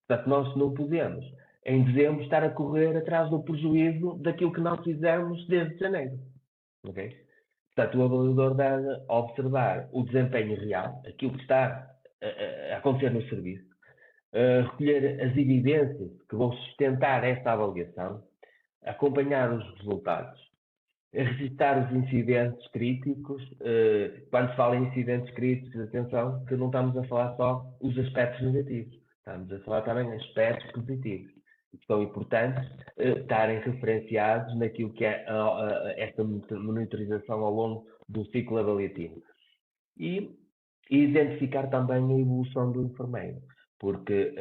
Portanto, nós não podemos, em dezembro, estar a correr atrás do prejuízo daquilo que não fizemos desde janeiro. Okay? Portanto, o avaliador deve observar o desempenho real, aquilo que está a acontecer no serviço, recolher as evidências que vão sustentar esta avaliação, acompanhar os resultados, registrar os incidentes críticos. Quando se fala em incidentes críticos, atenção, que não estamos a falar só os aspectos negativos, estamos a falar também aspectos positivos, que são importantes estarem referenciados naquilo que é esta monitorização ao longo do ciclo avaliativo. E identificar também a evolução do enfermeiro, porque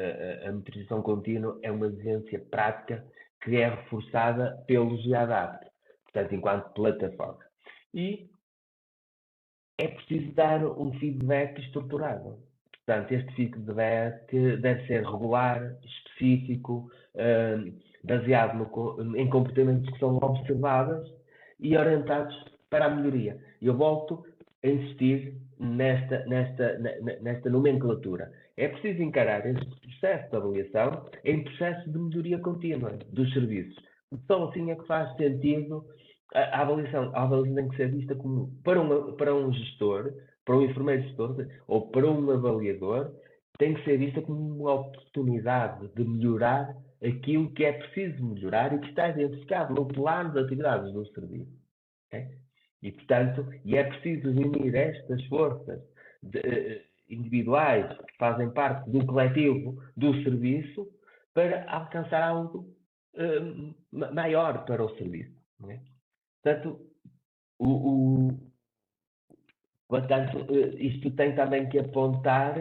a monitorização contínua é uma exigência prática que é reforçada pelos GADAPT, portanto, enquanto plataforma. E é preciso dar um feedback estruturado. Portanto, este feedback deve ser regular, específico, baseado em comportamentos que são observáveis e orientados para a melhoria. Eu volto a insistir nesta nomenclatura. É preciso encarar este processo de avaliação em processo de melhoria contínua dos serviços. Só assim é que faz sentido a avaliação tem que ser vista como, para um gestor, para um enfermeiro gestor ou para um avaliador, tem que ser vista como uma oportunidade de melhorar aquilo que é preciso melhorar e que está identificado no plano de atividades do serviço. Okay? E, portanto, é preciso unir estas forças individuais que fazem parte do coletivo do serviço para alcançar algo maior para o serviço. Não é? Portanto, isto tem também que apontar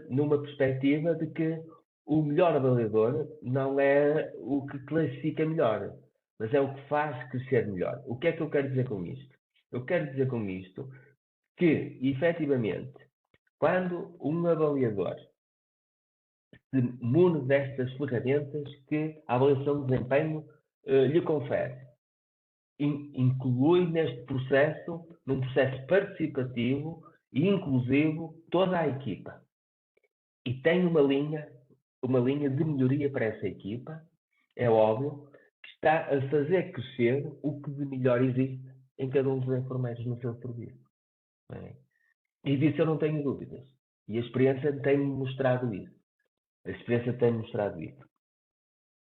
numa perspectiva de que o melhor avaliador não é o que classifica melhor, mas é o que faz crescer melhor. O que é que eu quero dizer com isto? Eu quero dizer com isto que, efetivamente, quando um avaliador se mune destas ferramentas que a avaliação de desempenho lhe confere, inclui neste processo, num processo participativo e inclusivo, toda a equipa. E tem uma linha de melhoria para essa equipa, é óbvio, que está a fazer crescer o que de melhor existe em cada um dos enfermeiros no seu serviço. E disso eu não tenho dúvidas. E a experiência tem-me mostrado isso.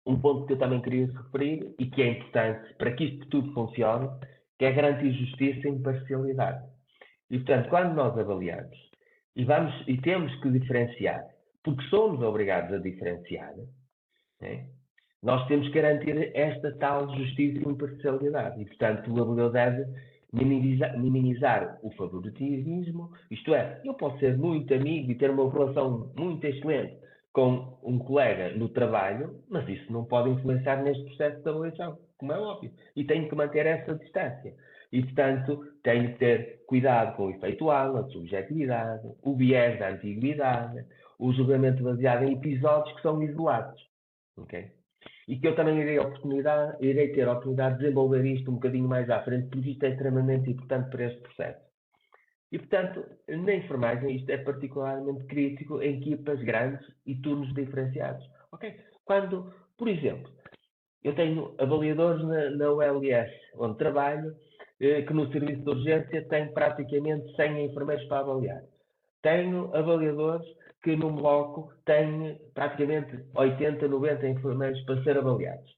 Um ponto que eu também queria referir e que é importante para que isto tudo funcione, que é garantir justiça e imparcialidade. E, portanto, quando nós avaliamos e temos que diferenciar, porque somos obrigados a diferenciar, né? Nós temos que garantir esta tal justiça e imparcialidade. E, portanto, o avaliador deve minimizar o favoritismo, isto é, eu posso ser muito amigo e ter uma relação muito excelente com um colega no trabalho, mas isso não pode influenciar neste processo de avaliação, como é óbvio, e tenho que manter essa distância. E, portanto, tenho que ter cuidado com o efeitual, a subjetividade, o viés da antiguidade, o julgamento baseado em episódios que são isolados. Okay? E que eu também irei ter a oportunidade de desenvolver isto um bocadinho mais à frente, porque isto é extremamente importante para este processo. E, portanto, na enfermagem isto é particularmente crítico em equipas grandes e turnos diferenciados. Okay? Quando, por exemplo, eu tenho avaliadores na ULS, onde trabalho, que no serviço de urgência tem praticamente 100 enfermeiros para avaliar. Tenho avaliadores que num bloco têm praticamente 80, 90 enfermeiros para ser avaliados.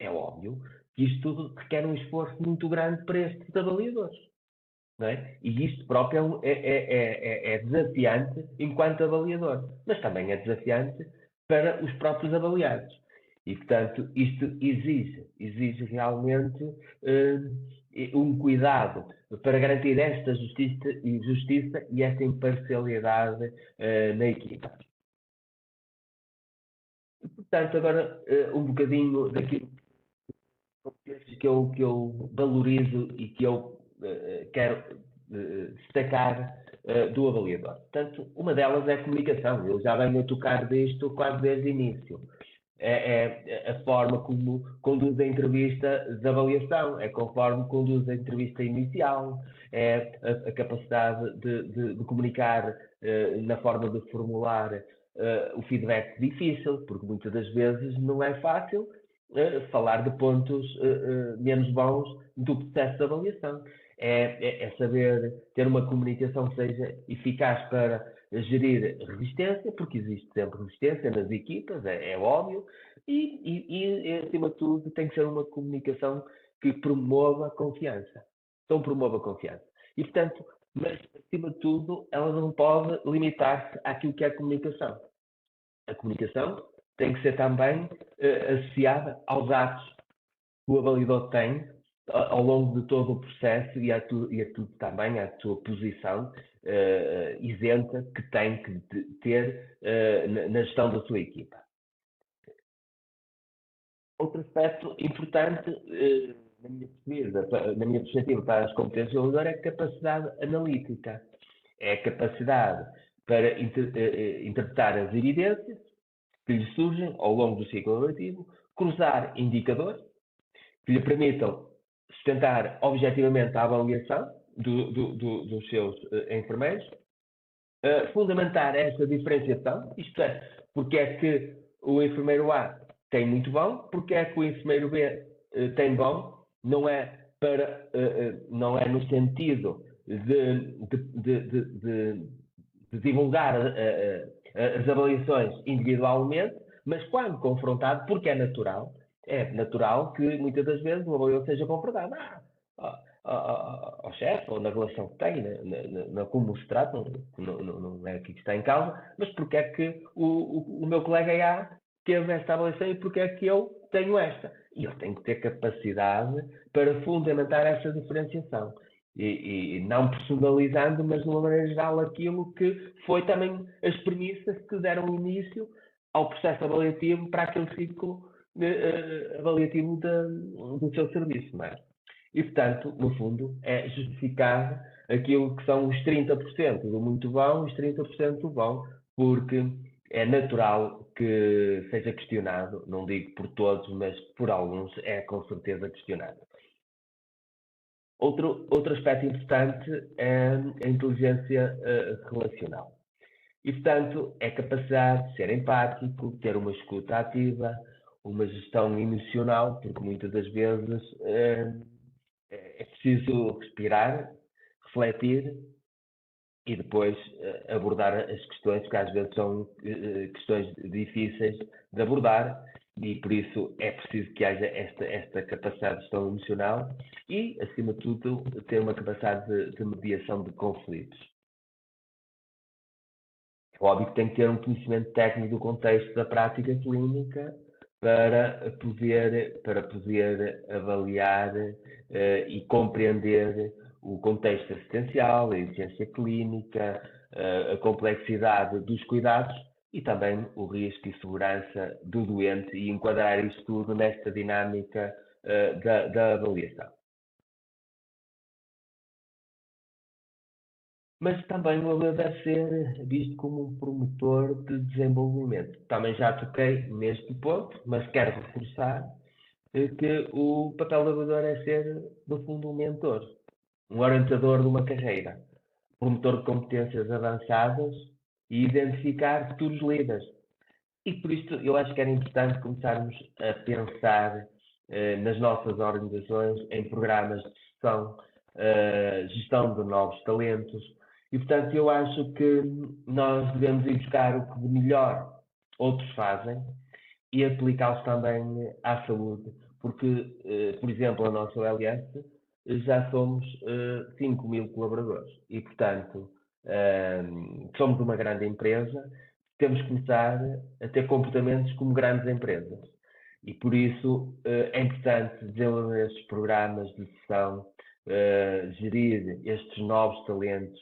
É óbvio que isto tudo requer um esforço muito grande para estes avaliadores. Não é? E isto próprio é desafiante enquanto avaliador, mas também é desafiante para os próprios avaliados. E, portanto, isto exige realmente um cuidado para garantir esta justiça e esta imparcialidade na equipa. E, portanto, agora um bocadinho daquilo que eu valorizo e que eu quero destacar do avaliador. Portanto, uma delas é a comunicação. Eu já venho a tocar disto quase desde o início. É a forma como conduz a entrevista de avaliação, é conforme conduz a entrevista inicial, é a capacidade de comunicar na forma de formular o feedback difícil, porque muitas das vezes não é fácil falar de pontos menos bons do processo de avaliação. É saber ter uma comunicação que seja eficaz para gerir resistência, porque existe sempre resistência nas equipas, é óbvio, e acima de tudo tem que ser uma comunicação que promova confiança. Então promova confiança. E portanto, mas acima de tudo, ela não pode limitar-se àquilo que é a comunicação. A comunicação tem que ser também associada aos atos que o avaliador tem ao longo de todo o processo e também à sua posição isenta que tem que ter na gestão da sua equipa. Outro aspecto importante na minha perspectiva para as competências do avaliador é a capacidade analítica. É a capacidade para interpretar as evidências que lhe surgem ao longo do ciclo avaliativo, cruzar indicadores que lhe permitam sustentar objetivamente a avaliação dos seus enfermeiros, fundamentar essa diferenciação, isto é, porque é que o enfermeiro A tem muito bom, porque é que o enfermeiro B tem bom, não é no sentido de divulgar as avaliações individualmente, mas quando confrontado, porque é natural que muitas das vezes o avaliador seja confrontado ao chefe ou na relação que tem, na como se tratam, não é aqui que está em causa, mas porque é que o meu colega A teve esta avaliação e porque é que eu tenho esta. E eu tenho que ter capacidade para fundamentar essa diferenciação. E não personalizando, mas de uma maneira geral aquilo que foi também as premissas que deram início ao processo avaliativo para aquele ciclo avaliativo do seu serviço. Não é? E, portanto, no fundo, é justificar aquilo que são os 30% do muito bom e os 30% do bom, porque é natural que seja questionado, não digo por todos, mas por alguns é com certeza questionado. Outro aspecto importante é a inteligência relacional. E, portanto, é a capacidade de ser empático, ter uma escuta ativa, uma gestão emocional, porque muitas das vezes é preciso respirar, refletir e depois abordar as questões, que às vezes são questões difíceis de abordar, e por isso é preciso que haja esta capacidade de gestão emocional e, acima de tudo, ter uma capacidade de mediação de conflitos. É óbvio que tem que ter um conhecimento técnico do contexto da prática clínica para poder avaliar e compreender o contexto assistencial, a eficiência clínica, a complexidade dos cuidados e também o risco e segurança do doente e enquadrar isto tudo nesta dinâmica da avaliação. Mas também o avaliador deve ser visto como um promotor de desenvolvimento. Também já toquei neste ponto, mas quero reforçar que o papel do avaliador é ser, no fundo, um mentor, um orientador de uma carreira, promotor de competências avançadas e identificar futuros líderes. E por isto eu acho que era importante começarmos a pensar nas nossas organizações em programas de gestão de novos talentos. E portanto eu acho que nós devemos ir buscar o que de melhor outros fazem e aplicá-los também à saúde. Porque, por exemplo, a nossa OLS já somos 5.000 colaboradores e, portanto, somos uma grande empresa, temos que começar a ter comportamentos como grandes empresas. E, por isso, é importante desenvolver estes programas de sessão, gerir estes novos talentos,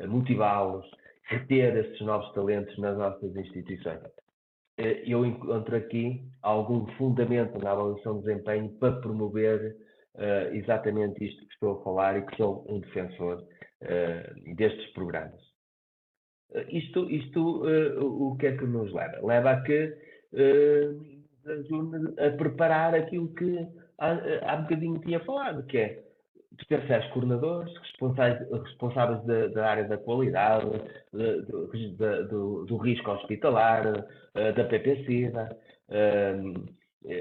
motivá-los, reter estes novos talentos nas nossas instituições. Eu encontro aqui algum fundamento na avaliação de desempenho para promover exatamente isto que estou a falar e que sou um defensor destes programas. O que é que nos leva? Leva a que ajude a preparar aquilo que há bocadinho tinha falado, que é potenciais coordenadores, responsáveis da área da qualidade, do risco hospitalar, da PPC,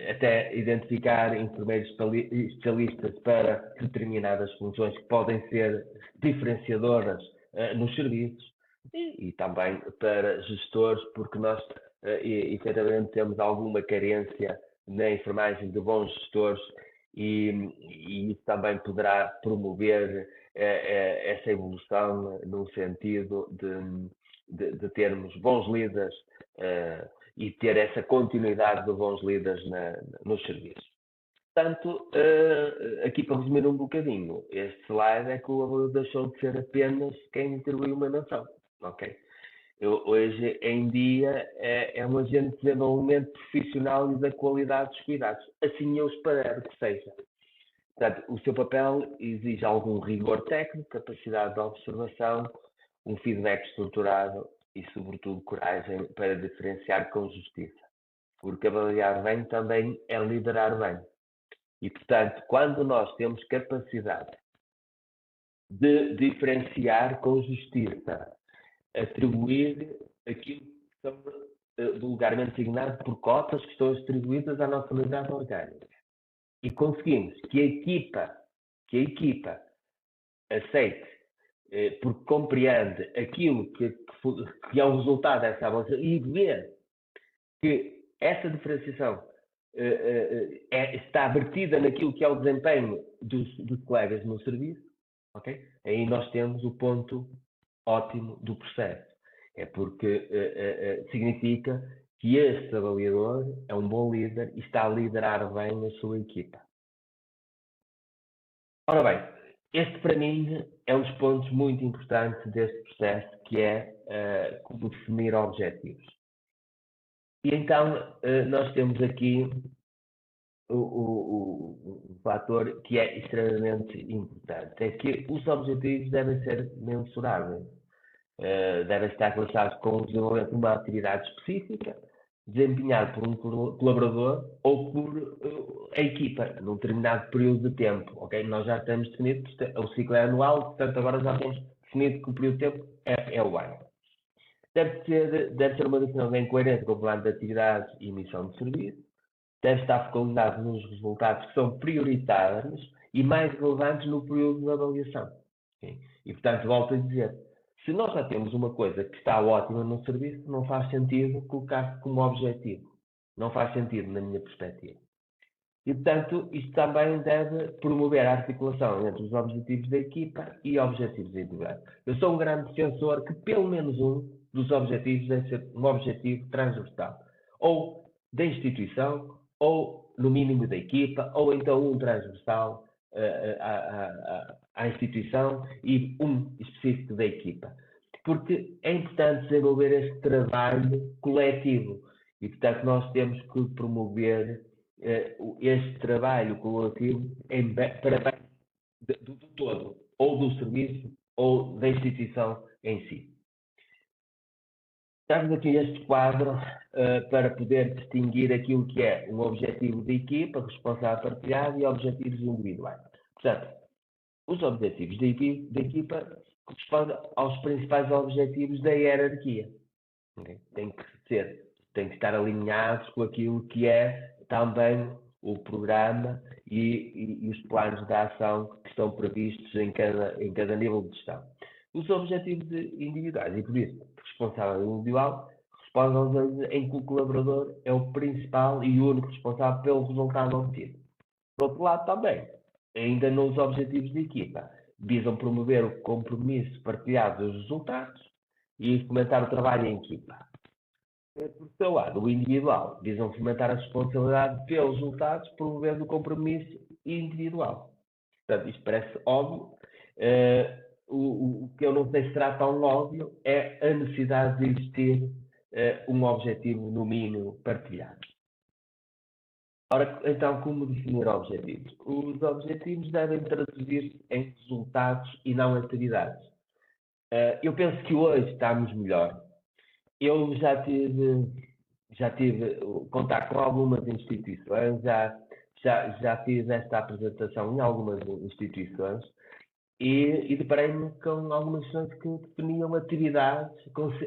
até identificar enfermeiros especialistas para determinadas funções que podem ser diferenciadoras nos serviços e também para gestores, porque nós efetivamente temos alguma carência na enfermagem de bons gestores e isso também poderá promover essa evolução no sentido de termos bons líderes e ter essa continuidade de bons líderes nos serviços. Portanto, aqui para resumir um bocadinho, este slide é que o avaliador deixou de ser apenas quem atribui uma menção. Okay? Hoje em dia é um agente de desenvolvimento profissional e da qualidade dos cuidados. Assim eu espero que seja. Portanto, o seu papel exige algum rigor técnico, capacidade de observação, um feedback estruturado e, sobretudo, coragem para diferenciar com justiça. Porque avaliar bem também é liderar bem. E, portanto, quando nós temos capacidade de diferenciar com justiça, atribuir aquilo que são vulgarmente designados por cotas que estão distribuídas à nossa unidade orgânica. E conseguimos que a equipa aceite, porque compreende aquilo que é o resultado dessa avaliação e vê que essa diferenciação está vertida naquilo que é o desempenho dos colegas no serviço, okay? Aí nós temos o ponto ótimo do processo. É porque significa que este avaliador é um bom líder e está a liderar bem a sua equipa. Ora bem, este para mim é um dos pontos muito importantes deste processo, que é como definir objetivos. E então nós temos aqui o fator que é extremamente importante, é que os objetivos devem ser mensuráveis. Devem estar relacionados com o desenvolvimento de uma atividade específica, desempenhado por um colaborador ou por a equipa, num determinado período de tempo. Okay? Nós já temos definido que o ciclo é anual, portanto agora já temos definido que o período de tempo é o ano. Deve ser uma definição em coerência com o plano de atividades e missão de serviço, deve estar focalizado nos resultados que são prioritários e mais relevantes no período de avaliação. Okay? E portanto, volto a dizer, se nós já temos uma coisa que está ótima no serviço, não faz sentido colocar como objetivo. Não faz sentido na minha perspectiva. E, portanto, isto também deve promover a articulação entre os objetivos da equipa e objetivos individuais. Eu sou um grande defensor que pelo menos um dos objetivos deve ser um objetivo transversal. Ou da instituição, ou no mínimo da equipa, ou então um transversal à instituição e um específico da equipa. Porque é importante desenvolver este trabalho coletivo e, portanto, nós temos que promover este trabalho coletivo para bem do todo, ou do serviço ou da instituição em si. Temos aqui este quadro para poder distinguir aquilo que é um objetivo de equipa, responsável partilhado e objetivos individuais. Portanto, os objetivos de equipa correspondem aos principais objetivos da hierarquia. Okay? Tem que estar alinhados com aquilo que é também o programa e os planos de ação que estão previstos em cada nível de gestão. Os objetivos individuais, e por isso, o responsável individual responde aos vezes em que o colaborador é o principal e único responsável pelo resultado obtido. Do outro lado também, ainda nos objetivos de equipa, visam promover o compromisso partilhado dos resultados e fomentar o trabalho em equipa. Por seu lado, o individual, visam fomentar a responsabilidade pelos resultados, promovendo o compromisso individual. Portanto, isto parece óbvio. O que eu não sei se será tão óbvio é a necessidade de existir um objetivo, no mínimo, partilhado. Ora, então, como definir objetivos? Os objetivos devem traduzir-se em resultados e não atividades. Eu penso que hoje estamos melhor. Eu já tive contato com algumas instituições, já fiz esta apresentação em algumas instituições e deparei-me com algumas pessoas que definiam atividades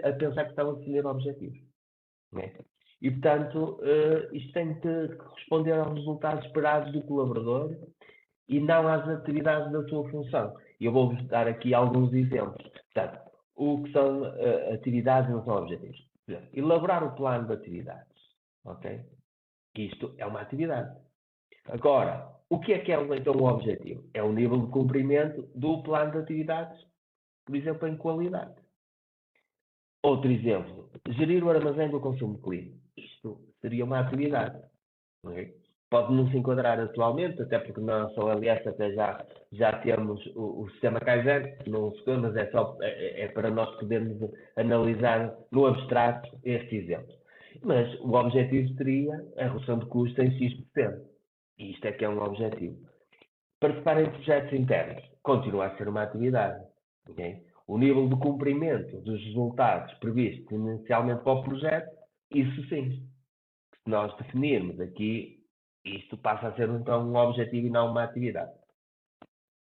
a pensar que estavam a definir objetivos. Né? E, portanto, isto tem que corresponder aos resultados esperados do colaborador e não às atividades da sua função. E eu vou-vos dar aqui alguns exemplos. Portanto, o que são atividades e não são objetivos. Por exemplo, elaborar o plano de atividades. Ok? Isto é uma atividade. Agora, o que é então um objetivo? É o nível de cumprimento do plano de atividades, por exemplo, em qualidade. Outro exemplo, gerir o armazém do consumo clínico. Isto seria uma atividade. Okay? Pode não se enquadrar atualmente, até porque na nossa OLS até já temos o sistema Kaizen, não se mas é para nós podermos analisar no abstrato este exemplo. Mas o objetivo seria a redução de custos em X%. E isto é que é um objetivo. Participar em projetos internos continua a ser uma atividade. Okay? O nível de cumprimento dos resultados previstos inicialmente para o projeto, isso sim. Se nós definirmos aqui, isto passa a ser então um objetivo e não uma atividade.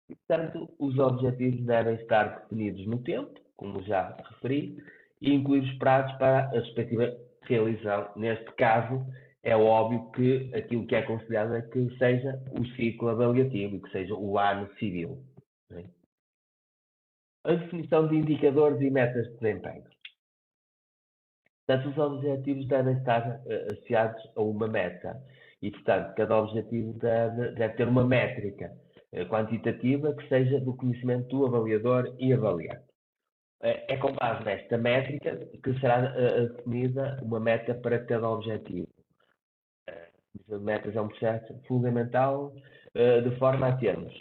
E, portanto, os objetivos devem estar definidos no tempo, como já referi, e incluir os prazos para a respectiva realização. Neste caso, é óbvio que aquilo que é considerado é que seja o ciclo avaliativo, que seja o ano civil. Né? A definição de indicadores e metas de desempenho. Portanto, os objetivos devem estar associados a uma meta e, portanto, cada objetivo deve ter uma métrica quantitativa que seja do conhecimento do avaliador e avaliado. É com base nesta métrica que será definida uma meta para cada objetivo. Metas é um processo fundamental de forma a termos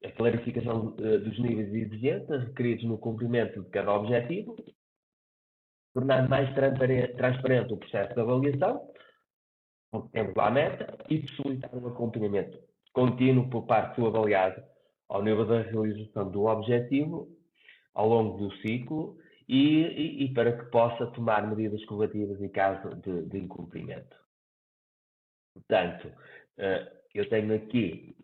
a clarificação dos níveis de exigências requeridos no cumprimento de cada objetivo, tornar mais transparente o processo de avaliação, porque temos lá a meta, e possibilitar um acompanhamento contínuo por parte do avaliado ao nível da realização do objetivo ao longo do ciclo e para que possa tomar medidas corretivas em caso de incumprimento. Portanto, eu tenho aqui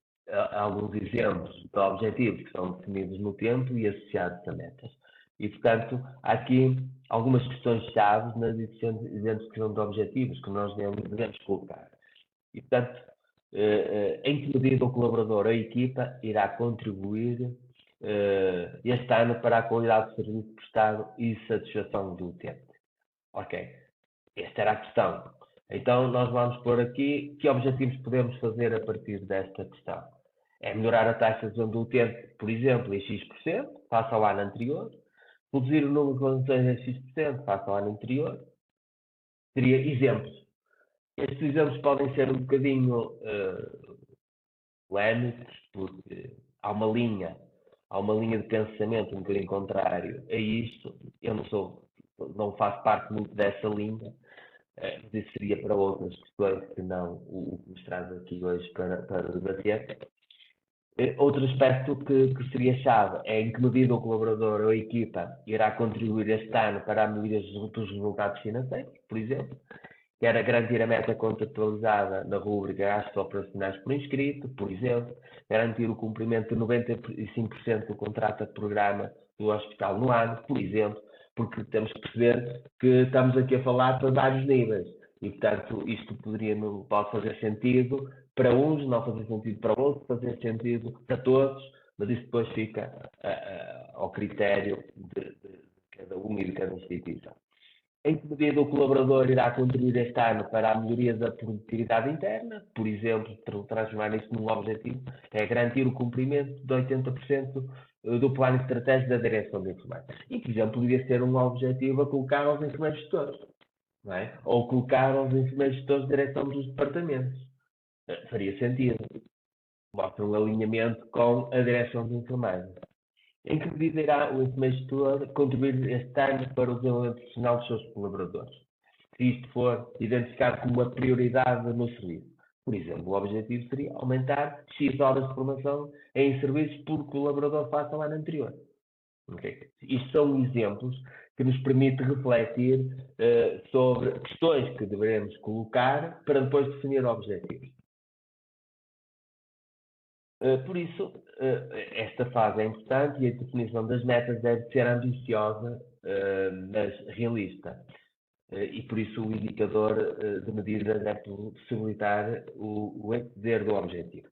alguns exemplos de objetivos que são definidos no tempo e associados a metas. E, portanto, há aqui algumas questões-chave na identificação de objetivos que nós devemos colocar. E, portanto, em que medida o colaborador, a equipa, irá contribuir este ano para a qualidade do serviço prestado e satisfação do utente? Ok, esta era a questão. Então, nós vamos pôr aqui que objetivos podemos fazer a partir desta questão. É melhorar a taxa de adesão do utente, por exemplo, em X% face ao ano anterior. Reduzir o número de condições em X% face ao ano anterior. Seria exemplos. Estes exemplos podem ser um bocadinho polémicos, porque há uma linha de pensamento um bocadinho contrário a isto. Eu não faço parte muito dessa linha, mas isso seria para outras questões que não o que nos traz aqui hoje para debater. Outro aspecto que seria chave é em que medida o colaborador ou a equipa irá contribuir este ano para a melhoria dos resultados financeiros, por exemplo, que era garantir a meta contratualizada na rúbrica gastos operacionais por inscrito, por exemplo, garantir o cumprimento de 95% do contrato de programa do hospital no ano, por exemplo, porque temos que perceber que estamos aqui a falar para vários níveis e, portanto, isto pode fazer sentido para uns, não fazer sentido para outros, fazer sentido para todos, mas isso depois fica ao critério de cada um e de cada instituição. Em que medida o colaborador irá contribuir este ano para a melhoria da produtividade interna? Por exemplo, transformar isto num objetivo, é garantir o cumprimento de 80% do plano estratégico da direção de enfermagem. E, por exemplo, poderia ser um objetivo a colocar aos enfermeiros gestores, não é? Ou colocar aos enfermeiros gestores de direção dos departamentos. Faria sentido. Mostra um alinhamento com a direção de enfermagem. Em que medida irá o enfermeiro gestor contribuir este ano para o desenvolvimento profissional dos seus colaboradores? Se isto for identificado como uma prioridade no serviço. Por exemplo, o objetivo seria aumentar X horas de formação em serviços por colaborador face ao ano anterior. Okay? Isto são exemplos que nos permitem refletir sobre questões que devemos colocar para depois definir objetivos. Por isso, esta fase é importante e a definição das metas deve ser ambiciosa, mas realista. E por isso o indicador de medida deve possibilitar o exceder do objetivo.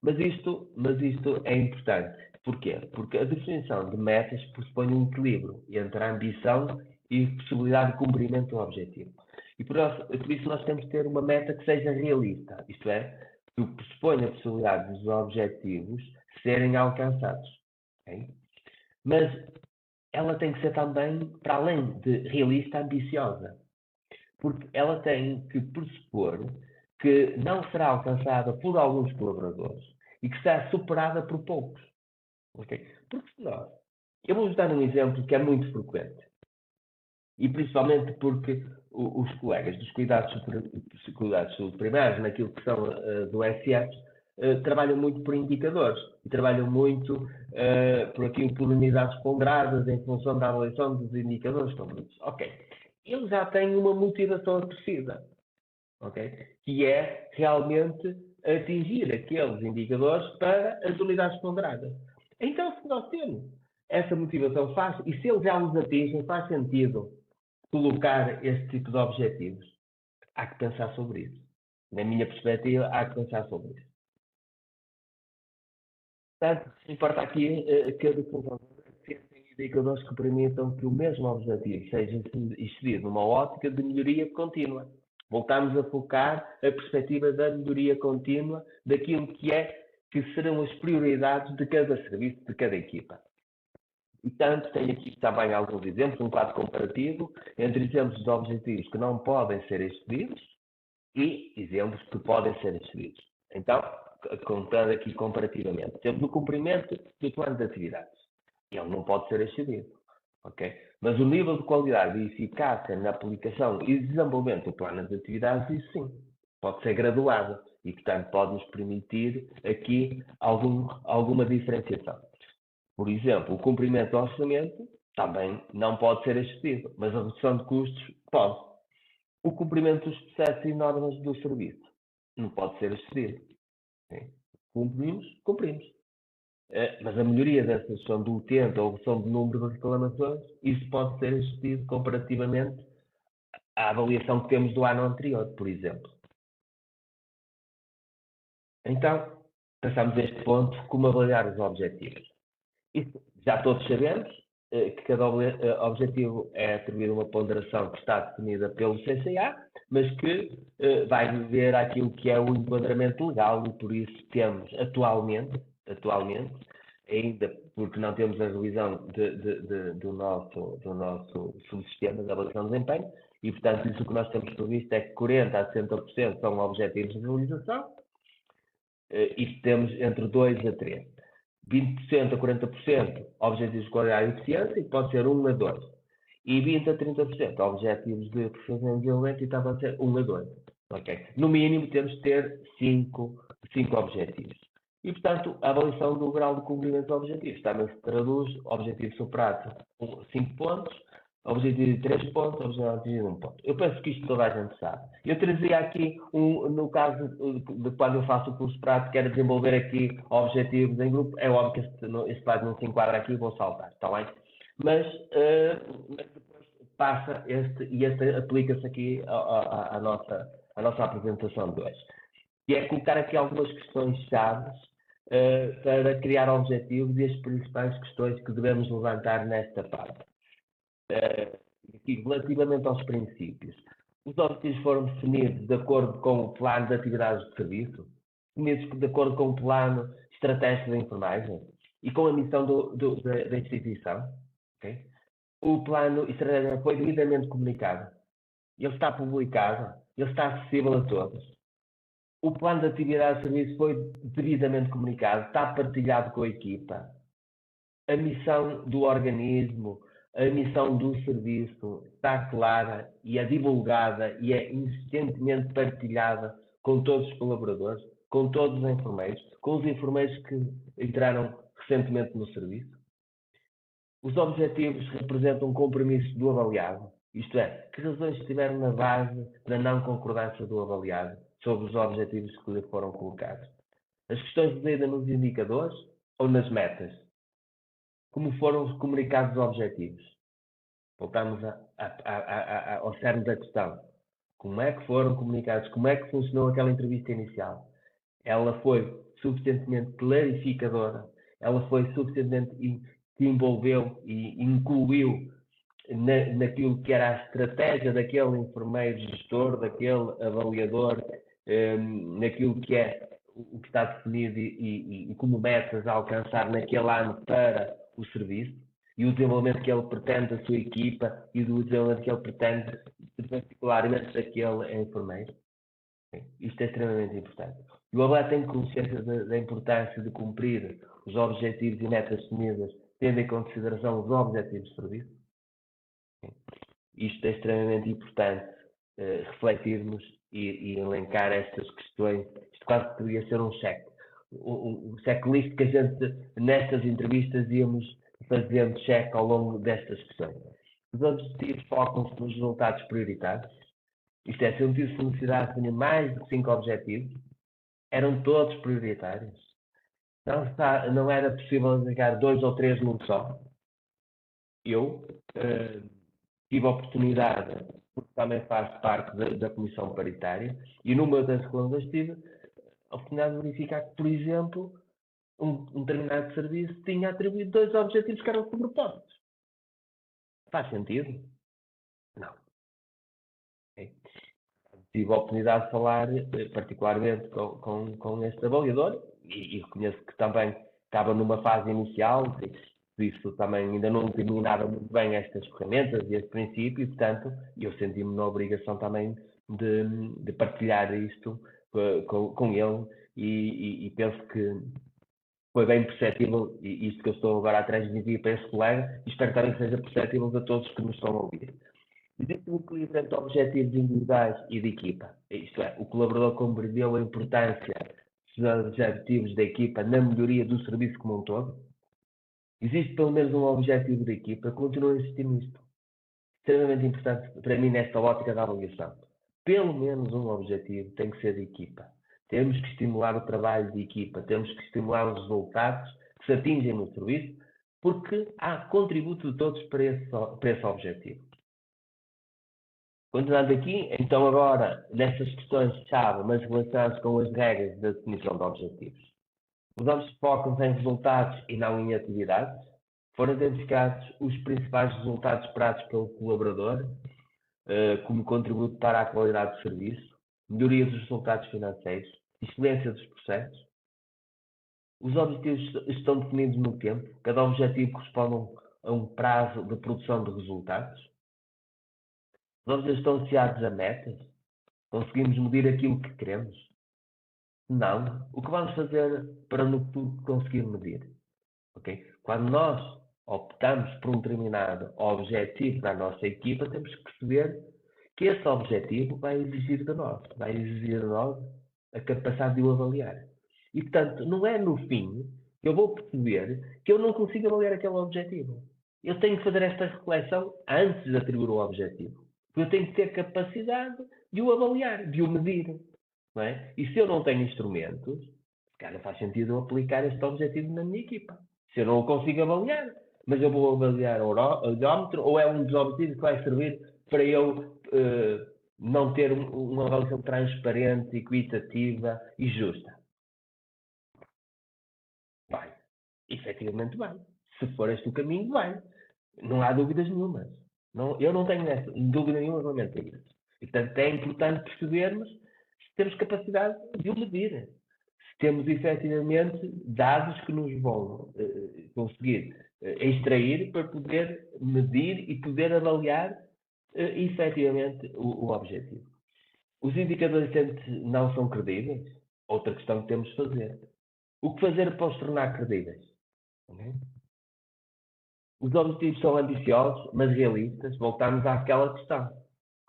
Mas isto é importante. Porquê? Porque a definição de metas pressupõe um equilíbrio entre a ambição e possibilidade de cumprimento do objetivo. E por isso nós temos que ter uma meta que seja realista, isto é, que pressupõe a possibilidade dos objetivos serem alcançados. Okay? Mas ela tem que ser também, para além de realista, ambiciosa. Porque ela tem que pressupor que não será alcançada por alguns colaboradores e que será superada por poucos. Okay? Porque se nós... Eu vou-vos dar um exemplo que é muito frequente. E principalmente porque os colegas dos cuidados primários, naquilo que são do SF, trabalham muito por indicadores e trabalham muito por unidades ponderadas em função da avaliação dos indicadores completos. Ok. Eles já têm uma motivação acrescida, ok? Que é realmente atingir aqueles indicadores para as unidades ponderadas. Então, se nós temos essa motivação e se eles já os atingem, faz sentido colocar este tipo de objetivos. Há que pensar sobre isso. Na minha perspectiva, há que pensar sobre isso. Portanto, importa aqui que a definição tenha indicadores que permitam que o mesmo objetivo seja excedido numa ótica de melhoria contínua. Voltamos a focar a perspectiva da melhoria contínua daquilo que serão as prioridades de cada serviço, de cada equipa. E tanto, tenho aqui também alguns exemplos, um quadro comparativo entre exemplos de objetivos que não podem ser excedidos e exemplos que podem ser excedidos. Então, contando aqui comparativamente, temos o cumprimento do plano de atividades. Ele não pode ser excedido. Okay? Mas o nível de qualidade e eficácia na aplicação e desenvolvimento do plano de atividades, isso sim, pode ser graduado e, portanto, pode nos permitir aqui alguma diferenciação. Por exemplo, o cumprimento do orçamento também não pode ser excedido, mas a redução de custos pode. O cumprimento dos processos e normas do serviço não pode ser excedido. Okay? Cumprimos. Mas a melhoria da redução do utente ou redução do número de reclamações, isso pode ser excedido comparativamente à avaliação que temos do ano anterior, por exemplo. Então, passamos a este ponto, como avaliar os objetivos. Isso, já todos sabemos que cada objetivo é atribuído uma ponderação que está definida pelo CCA, mas que vai viver aquilo que é o enquadramento legal e por isso temos atualmente, ainda porque não temos a revisão do nosso subsistema de avaliação de desempenho, e portanto isso que nós temos previsto é que 40% a 60% são objetivos de realização, Isto temos entre 2 a 3. 20% a 40% objetivos de qualidade e eficiência, que pode ser 1 a 2. E 20% a 30% objetivos de perfeição violenta, e pode ser 1 a 2. Okay? No mínimo, temos de ter 5 objetivos. E, portanto, a avaliação do grau de cumprimento dos objetivos também se traduz: objetivo superado 5 pontos, objetivo de 3 pontos, objetivo de 1 ponto. Eu penso que isto toda a gente sabe. Eu trazia aqui, no caso de quando eu faço o curso prático, quero desenvolver aqui objetivos em grupo. É óbvio que este slide não se enquadra aqui, vou saltar, está bem? Mas depois passa este aplica-se aqui à nossa apresentação de hoje. E é colocar aqui algumas questões-chave para criar objetivos e as principais questões que devemos levantar nesta fase. Relativamente aos princípios, os objetivos foram definidos de acordo com o plano de atividades de serviço, definidos de acordo com o plano estratégico da enfermagem e com a missão da instituição. Okay? O plano estratégico foi devidamente comunicado, ele está publicado, ele está acessível a todos. O plano de atividade de serviço foi devidamente comunicado, está partilhado com a equipa. A missão do organismo, a missão do serviço está clara e é divulgada e é insistentemente partilhada com todos os colaboradores, com todos os enfermeiros, com os enfermeiros que entraram recentemente no serviço. Os objetivos representam um compromisso do avaliado, isto é, que razões estiveram na base da não concordância do avaliado sobre os objetivos que lhe foram colocados. As questões residem nos indicadores ou nas metas? Como foram comunicados os objetivos? Voltamos ao cerne da questão. Como é que foram comunicados? Como é que funcionou aquela entrevista inicial? Ela foi suficientemente clarificadora? Ela foi suficientemente que envolveu e incluiu naquilo que era a estratégia daquele enfermeiro gestor, daquele avaliador, naquilo que é o que está definido e como metas a alcançar naquele ano para o serviço e o desenvolvimento que ele pretende da sua equipa e do desenvolvimento que ele pretende, particularmente daquele enfermeiro. Isto é extremamente importante. E o avaliado tem consciência da importância de cumprir os objetivos e metas definidas, tendo em consideração os objetivos de serviço. Isto é extremamente importante, refletirmos e elencar estas questões. Isto quase poderia ser um cheque. Um checklist que a gente, nestas entrevistas, íamos fazendo cheque ao longo destas questões. Os objetivos focam-se nos resultados prioritários. Isto é, se eu tivesse necessidade de ter mais de 5 objetivos, eram todos prioritários. Não era possível ligar 2 ou 3 num só. Eu tive a oportunidade, porque também faço parte da comissão paritária, e numa das rondas tive a oportunidade de verificar que, por exemplo, um determinado serviço tinha atribuído 2 objetivos que eram sobrepostos. Faz sentido? Não. Okay. Tive a oportunidade de falar particularmente com este avaliador e reconheço que também estava numa fase inicial, por isso também ainda não dominava muito bem estas ferramentas e este princípio, e portanto eu senti-me na obrigação também de partilhar isto com ele e penso que foi bem perceptível, e isto que eu estou agora a transmitir para esse colega, e espero também que seja perceptível a todos que nos estão a ouvir. Existe um equilíbrio entre objetivos individuais e de equipa. Isto é, o colaborador compreendeu a importância dos objetivos da equipa na melhoria do serviço como um todo. Existe pelo menos um objetivo da equipa, continuo a insistir nisto. Extremamente importante para mim nesta ótica da avaliação. Pelo menos um objetivo tem que ser de equipa. Temos que estimular o trabalho de equipa, temos que estimular os resultados que se atingem no serviço, porque há contributo de todos para esse objetivo. Continuando aqui, então agora, nestas questões-chave, mas relacionadas com as regras da definição de objetivos. Os objetivos focam-se em resultados e não em atividades. Foram identificados os principais resultados esperados pelo colaborador, como contributo para a qualidade do serviço, melhoria dos resultados financeiros, excelência dos processos. Os objetivos estão definidos no tempo. Cada objetivo corresponde a um prazo de produção de resultados. Os objetivos estão associados a metas. Conseguimos medir aquilo que queremos. Não. O que vamos fazer para no futuro conseguir medir? Okay? Quando nós optamos por um determinado objetivo da nossa equipa, temos que perceber que esse objetivo vai exigir de nós a capacidade de o avaliar. E, portanto, não é no fim que eu vou perceber que eu não consigo avaliar aquele objetivo. Eu tenho que fazer esta reflexão antes de atribuir o objetivo. Eu tenho que ter capacidade de o avaliar, de o medir. Não é? E se eu não tenho instrumentos, cara, faz sentido eu aplicar este objetivo na minha equipa. Se eu não o consigo avaliar, mas eu vou avaliar o odómetro, ou é um dos objetivos que vai servir para eu não ter uma avaliação transparente, equitativa e justa? Vai. Efetivamente vai. Se for este o caminho, vai. Não há dúvidas nenhumas. Não, eu não tenho dúvida nenhuma relativamente a isso. E, portanto, é importante percebermos se temos capacidade de o medir. Se temos, efetivamente, dados que nos vão conseguir extrair para poder medir e poder avaliar efetivamente o objetivo. Os indicadores não são credíveis? Outra questão que temos de fazer. O que fazer para os tornar credíveis? Okay? Os objetivos são ambiciosos, mas realistas. Voltamos àquela questão.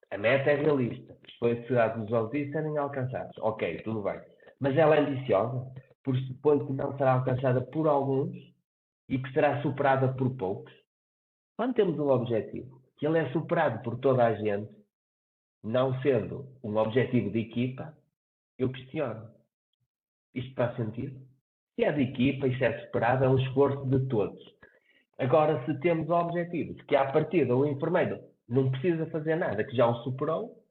A meta é realista. A necessidade dos objetivos serem alcançados. Ok, tudo bem. Mas ela é ambiciosa, porque supõe que não será alcançada por alguns e que será superada por poucos. Quando temos um objetivo que ele é superado por toda a gente, não sendo um objetivo de equipa, eu questiono. Isto faz sentido? Se é de equipa e se é superado, é um esforço de todos. Agora, se temos objetivos que, à partida, o enfermeiro não precisa fazer nada, que já o superou,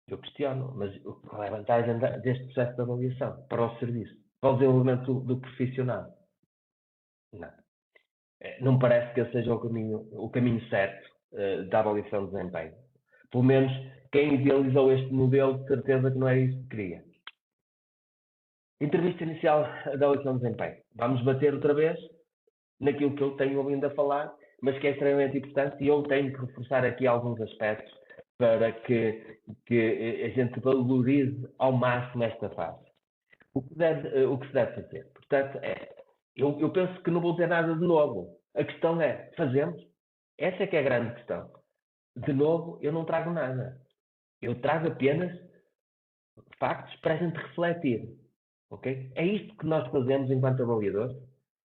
eu questiono. Mas qual é a vantagem deste processo de avaliação para o serviço? Para o desenvolvimento do profissional? Não. Não me parece que esse seja o caminho certo da avaliação de desempenho. Pelo menos, quem idealizou este modelo, de certeza que não é isso que queria. Entrevista inicial da avaliação de desempenho. Vamos bater outra vez naquilo que eu tenho ouvido a falar, mas que é extremamente importante, e eu tenho que reforçar aqui alguns aspectos para que a gente valorize ao máximo esta fase. O que se deve fazer? Portanto, eu penso que não vou ter nada de novo. A questão é, fazemos? Essa é que é a grande questão. De novo, eu não trago nada. Eu trago apenas factos para a gente refletir. Okay? É isto que nós fazemos enquanto avaliadores?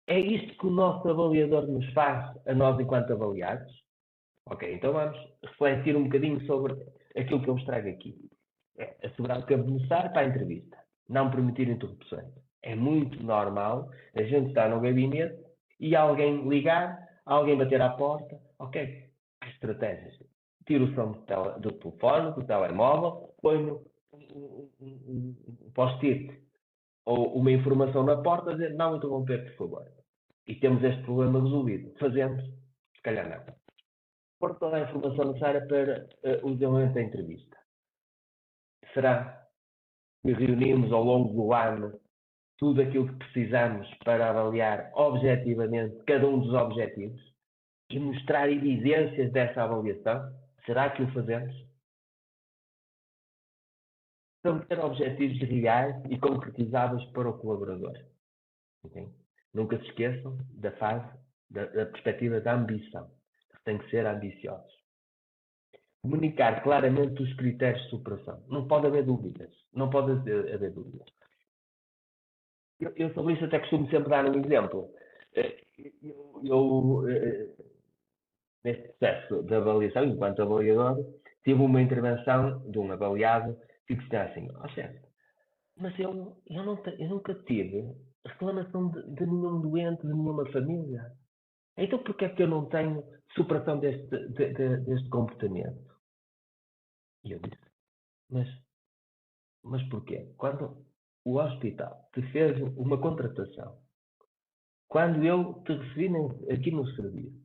É isto que o nosso avaliador nos faz a nós enquanto avaliados? Ok, então vamos refletir um bocadinho sobre aquilo que eu vos trago aqui. É assegurar o tempo necessário para a entrevista. Não permitir interrupções. É muito normal a gente estar no gabinete e alguém ligar, alguém bater à porta. Ok, que estratégias? Tiro o som do telefone, do telemóvel, ponho um post-it ou uma informação na porta a dizer não interromper, por favor. E temos este problema resolvido. Fazemos? Se calhar não. Por toda a informação necessária para o desenvolvimento da entrevista. Será que reunimos ao longo do ano tudo aquilo que precisamos para avaliar objetivamente cada um dos objetivos e mostrar evidências dessa avaliação? Será que o fazemos? São ter objetivos reais e concretizáveis para o colaborador. Okay? Nunca se esqueçam da fase, da perspectiva da ambição. Tem que ser ambiciosos. Comunicar claramente os critérios de superação. Não pode haver dúvidas. Não pode haver dúvidas. Eu sobre isso até costumo sempre dar um exemplo. Neste processo de avaliação, enquanto avaliador, tive uma intervenção de um avaliado que dizia assim, chefe, mas eu nunca tive reclamação de nenhum doente, de nenhuma família. Então porquê é que eu não tenho superação deste comportamento? E eu disse, mas porquê? Quando o hospital te fez uma contratação, quando eu te recebi aqui no serviço,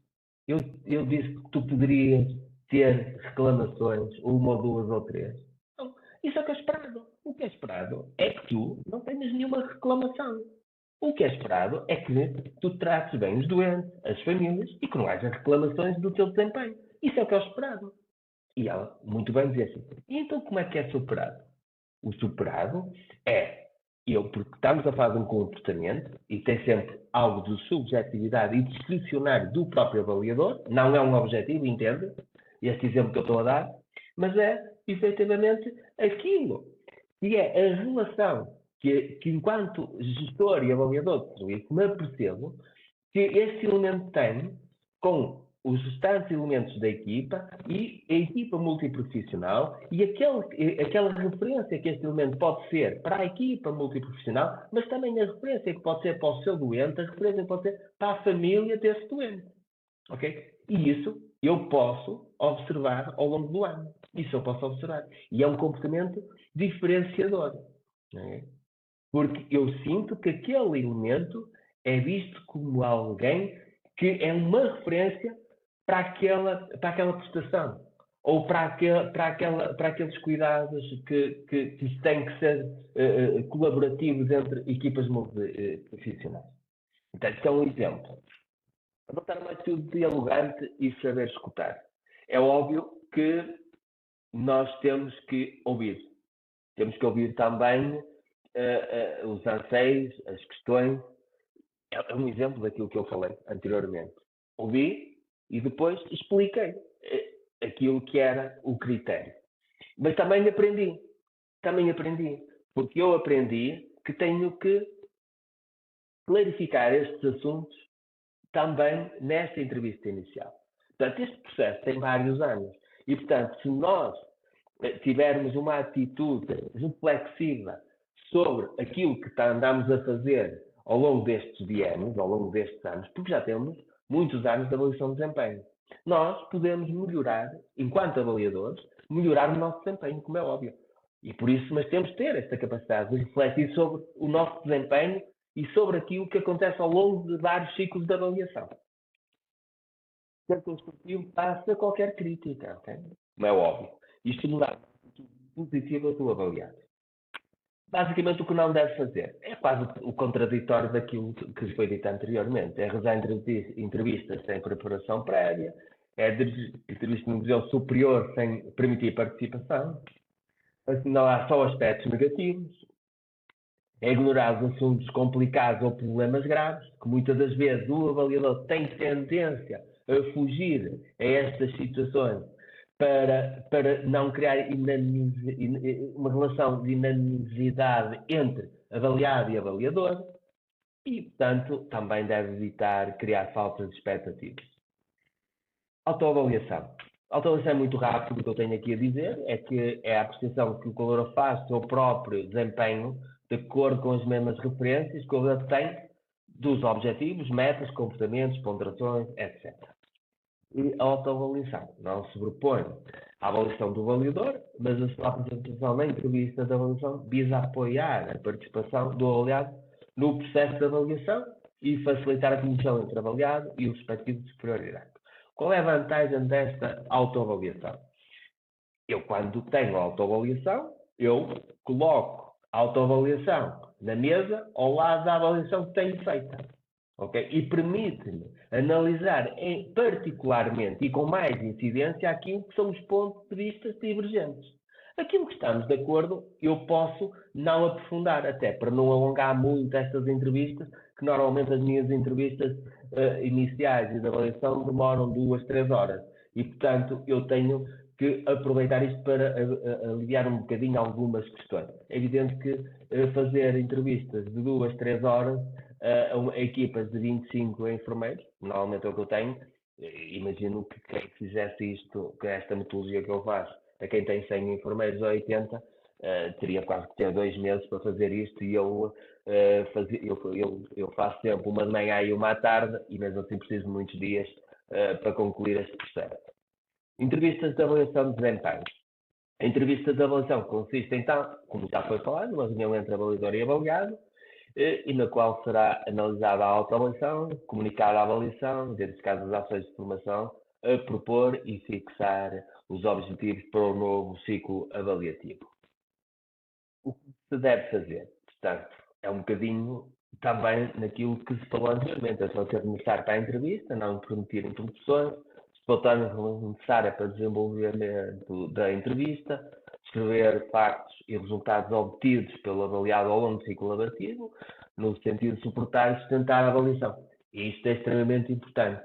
eu disse que tu poderias ter reclamações, uma, duas ou três. Não, isso é o que é esperado. O que é esperado é que tu não tenhas nenhuma reclamação. O que é esperado é que tu trates bem os doentes, as famílias e que não haja reclamações do teu desempenho. Isso é o que é esperado. E ela, muito bem, dizia assim, e então como é que é superado? O superado é porque estamos a falar de um comportamento e tem sempre algo de subjetividade e discricionário do próprio avaliador, não é um objetivo, entende? Este exemplo que eu estou a dar, mas é efetivamente aquilo que é a relação que enquanto gestor e avaliador de serviço me apercebo que este elemento tem com os restantes elementos da equipa e a equipa multiprofissional e aquela referência que este elemento pode ser para a equipa multiprofissional, mas também a referência que pode ser para o seu doente, a referência que pode ser para a família desse doente. Ok? E isso eu posso observar ao longo do ano. Isso eu posso observar. E é um comportamento diferenciador. Não é? Porque eu sinto que aquele elemento é visto como alguém que é uma referência para aquela prestação ou para aqueles cuidados que têm que ser colaborativos entre equipas multiprofissionais. Então, isto é um exemplo. Adotar uma atitude dialogante e saber escutar. É óbvio que nós temos que ouvir. Temos que ouvir também os anseios, as questões. É um exemplo daquilo que eu falei anteriormente. Ouvi e depois expliquei aquilo que era o critério. Mas também aprendi. Porque eu aprendi que tenho que clarificar estes assuntos também nesta entrevista inicial. Portanto, este processo tem vários anos. E, portanto, se nós tivermos uma atitude reflexiva sobre aquilo que andamos a fazer ao longo destes biênios, ao longo destes anos, porque já temos muitos anos de avaliação de desempenho, nós podemos melhorar, enquanto avaliadores, melhorar o nosso desempenho, como é óbvio. E por isso, mas temos de ter esta capacidade de refletir sobre o nosso desempenho e sobre aquilo que acontece ao longo de vários ciclos de avaliação. Ser construtivo passa qualquer crítica, okay? Como é óbvio. Isto não dá uma atitude positiva do avaliado. Basicamente, o que não deve fazer é quase o contraditório daquilo que foi dito anteriormente. É realizar entrevistas sem preparação prévia, é entrevistas no nível superior sem permitir participação, assinalar só aspectos negativos, é ignorar os assuntos complicados ou problemas graves, que muitas das vezes o avaliador tem tendência a fugir a estas situações para não criar uma relação de inanimidade entre avaliado e avaliador e, portanto, também deve evitar criar falsas expectativas. Autoavaliação. A autoavaliação é muito rápido. O que eu tenho aqui a dizer é que é a apreciação que o colaborador faz do seu próprio desempenho de acordo com as mesmas referências que o colaborador tem dos objetivos, metas, comportamentos, ponderações, etc. E a autoavaliação não se sobrepõe à avaliação do avaliador, mas a sua apresentação na entrevista de avaliação visa apoiar a participação do avaliado no processo de avaliação e facilitar a comunicação entre o avaliado e o respectivo superior hierárquico. Qual é a vantagem desta autoavaliação? Eu, quando tenho autoavaliação, eu coloco a autoavaliação na mesa ao lado da avaliação que tenho feita. Okay? E permite-me analisar particularmente e com mais incidência aquilo que são os pontos de vista divergentes. Aquilo que estamos de acordo, eu posso não aprofundar, até para não alongar muito estas entrevistas, que normalmente as minhas entrevistas iniciais e de avaliação demoram 2, 3 horas. E, portanto, eu tenho que aproveitar isto para aliviar um bocadinho algumas questões. É evidente que fazer entrevistas de 2, 3 horas a equipas de 25 enfermeiros, normalmente é o que eu tenho, imagino que quem fizesse isto, que esta metodologia que eu faço, a quem tem 100 enfermeiros ou 80, teria quase que ter 2 meses para fazer isto e eu faço sempre uma de manhã e uma à tarde e mesmo assim preciso de muitos dias para concluir este processo. Entrevistas de avaliação de desempenho. A entrevista de avaliação consiste então, como já foi falado, numa reunião entre avaliador e avaliado, e na qual será analisada a autoavaliação, comunicada a avaliação, identificadas as ações de formação, a propor e fixar os objetivos para o novo ciclo avaliativo. O que se deve fazer? Portanto, é um bocadinho também naquilo que se falou anteriormente. É só ter necessário para a entrevista, não permitir introduções, se for necessária para o desenvolvimento da entrevista, descrever factos e resultados obtidos pelo avaliado ao longo do ciclo avaliativo, no sentido de suportar e sustentar a avaliação. E isto é extremamente importante.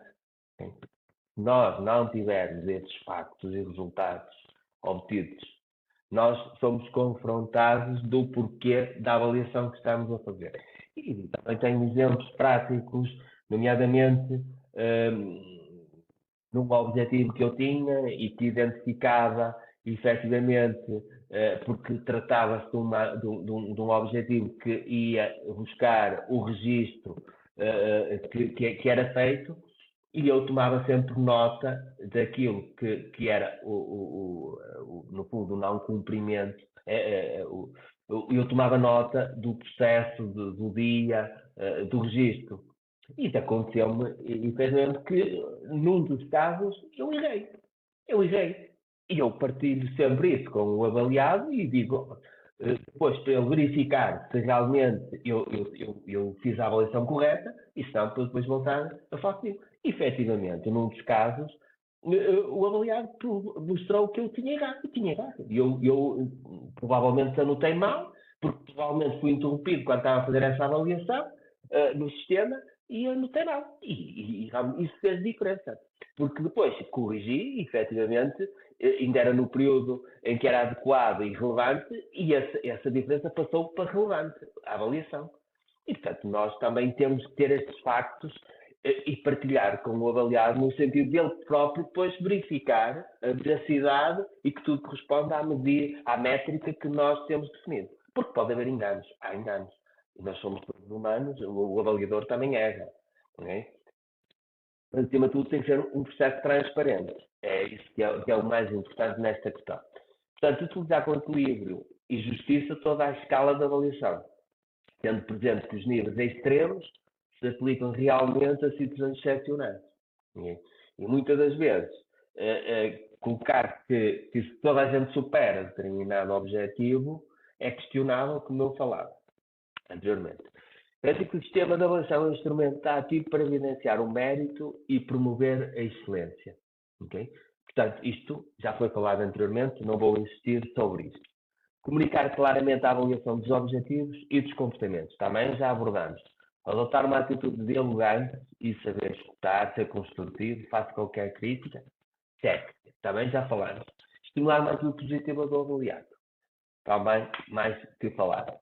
Se nós não tivermos esses factos e resultados obtidos, nós somos confrontados do porquê da avaliação que estamos a fazer. E também tenho exemplos práticos, nomeadamente num objetivo que eu tinha e que identificava efetivamente, porque tratava-se de um objetivo que ia buscar o registro que era feito, e eu tomava sempre nota daquilo que era, no fundo, o não cumprimento. Eu tomava nota do processo, do dia, do registro. E isso aconteceu-me, efetivamente, que num dos casos eu errei. E eu partilho sempre isso com o avaliado e digo, depois para ele verificar se realmente eu fiz a avaliação correta e se não, para depois voltar a falar comigo. Efetivamente, num dos casos, o avaliado mostrou que eu tinha errado. Eu provavelmente anotei mal, porque provavelmente fui interrompido quando estava a fazer essa avaliação no sistema e anotei mal. E isso fez diferença. Porque depois corrigi, efetivamente, ainda era no período em que era adequado e relevante, e essa diferença passou para relevante, a avaliação. E, portanto, nós também temos que ter estes factos e partilhar com o avaliado, no sentido de ele próprio depois verificar a veracidade e que tudo corresponde à métrica que nós temos definido. Porque pode haver enganos, há enganos. E nós somos todos humanos, o avaliador também erra. Okay? Mas, acima de tudo, tem que ser um processo transparente. É isso que é o mais importante nesta questão. Portanto, utilizar com equilíbrio e justiça toda a escala de avaliação, tendo presente que os níveis extremos se aplicam realmente a situações excepcionais. E muitas das vezes, colocar que se toda a gente supera determinado objetivo é questionável, como eu falava anteriormente. Parece que o sistema de avaliação é um instrumento ativo para evidenciar o mérito e promover a excelência. Okay? Portanto, isto já foi falado anteriormente, não vou insistir sobre isto. Comunicar claramente a avaliação dos objetivos e dos comportamentos. Também já abordamos. Adotar uma atitude dialogante e saber escutar, ser construtivo, face a qualquer crítica. Check. Também já falamos. Estimular uma atitude positiva do avaliado. Também mais que falar.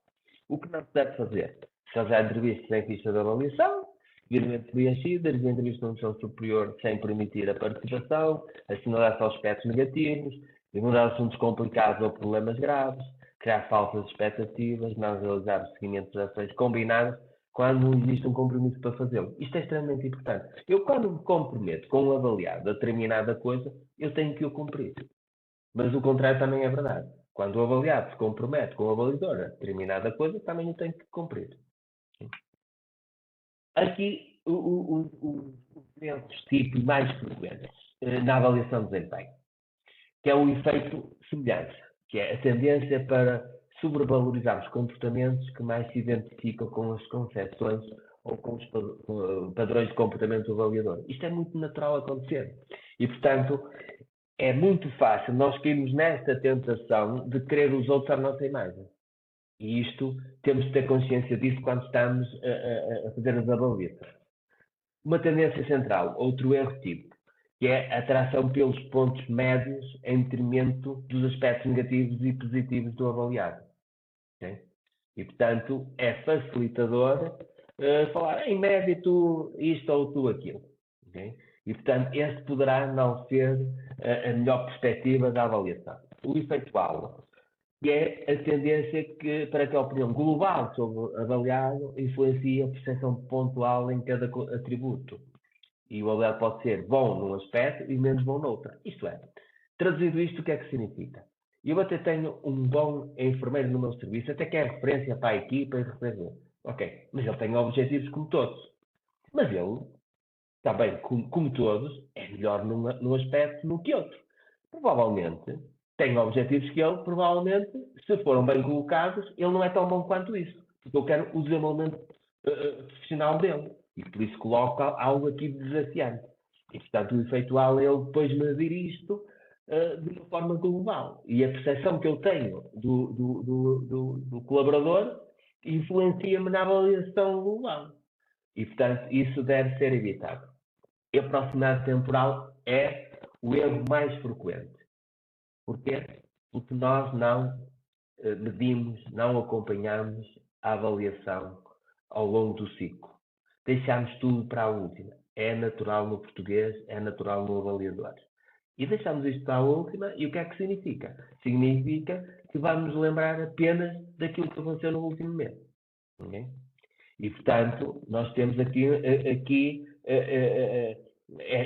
O que não se deve fazer? Fazer entrevistas sem ficha de avaliação, devidamente preenchidas, entrevistas no chão superior sem permitir a participação, assinalar só aspectos negativos, ignorar assuntos complicados ou problemas graves, criar falsas expectativas, não realizar o seguimento de ações combinadas quando não existe um compromisso para fazê-lo. Isto é extremamente importante. Eu, quando me comprometo com um avaliado a determinada coisa, eu tenho que o cumprir. Mas o contrário também é verdade. Quando o avaliado se compromete com o avaliador a determinada coisa, também eu tenho que cumprir. Aqui, os erros tipo mais frequentes na avaliação de desempenho, que é o efeito semelhança, que é a tendência para sobrevalorizar os comportamentos que mais se identificam com as concepções ou com os padrões de comportamento do avaliador. Isto é muito natural acontecer. E, portanto, é muito fácil nós cairmos nesta tentação de querer os outros à nossa imagem. E isto, temos de ter consciência disso quando estamos a fazer as avaliações. Uma tendência central, outro erro tipo, que é a atração pelos pontos médios em detrimento dos aspectos negativos e positivos do avaliado. Okay? E, portanto, é facilitador falar em média tu isto ou tu aquilo. Okay? E, portanto, esse poderá não ser a melhor perspectiva da avaliação. O efeito aula, que é a tendência para que a opinião global sobre o avaliado influencie a percepção pontual em cada atributo. E o avaliado pode ser bom num aspecto e menos bom noutro. Isto é, traduzido isto, o que é que significa? Eu até tenho um bom enfermeiro no meu serviço, até que é referência para a equipa e referência. Ok, mas ele tem objetivos como todos. Mas ele, também como todos, é melhor num aspecto do que outro. Provavelmente tem objetivos que ele, provavelmente, se foram bem colocados, ele não é tão bom quanto isso. Porque eu quero o desenvolvimento profissional dele. E por isso coloco algo aqui desafiante. E, portanto, o efeito AL é ele depois medir isto de uma forma global. E a percepção que eu tenho do colaborador influencia-me na avaliação global. E, portanto, isso deve ser evitado. E a proximidade temporal é o erro mais frequente. Porquê? Porque nós não medimos, não acompanhamos a avaliação ao longo do ciclo. Deixamos tudo para a última. É natural no português, é natural no avaliador. E deixamos isto para a última, e o que é que significa? Significa que vamos lembrar apenas daquilo que aconteceu no último mês. Okay? E, portanto, nós temos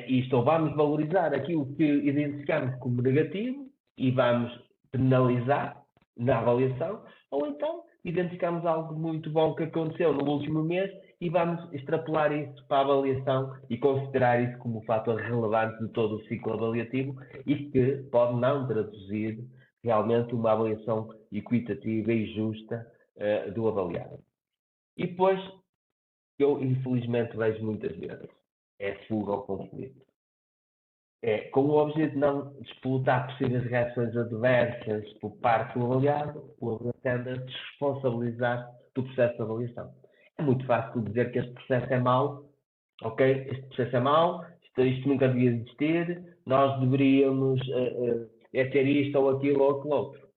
isto, ou vamos valorizar aquilo que identificamos como negativo e vamos penalizar na avaliação, ou então identificamos algo muito bom que aconteceu no último mês e vamos extrapolar isso para a avaliação e considerar isso como um fator relevante de todo o ciclo avaliativo e que pode não traduzir realmente uma avaliação equitativa e justa do avaliado. E depois, eu infelizmente vejo muitas vezes, é fuga ao conflito. Com o objetivo de não disputar possíveis reações adversas por parte do avaliado, o avaliado tende a desresponsabilizar do processo de avaliação. É muito fácil dizer que este processo é mau, ok? Este processo é mau, isto nunca devia existir, nós deveríamos ter isto ou aquilo ou aquilo outro.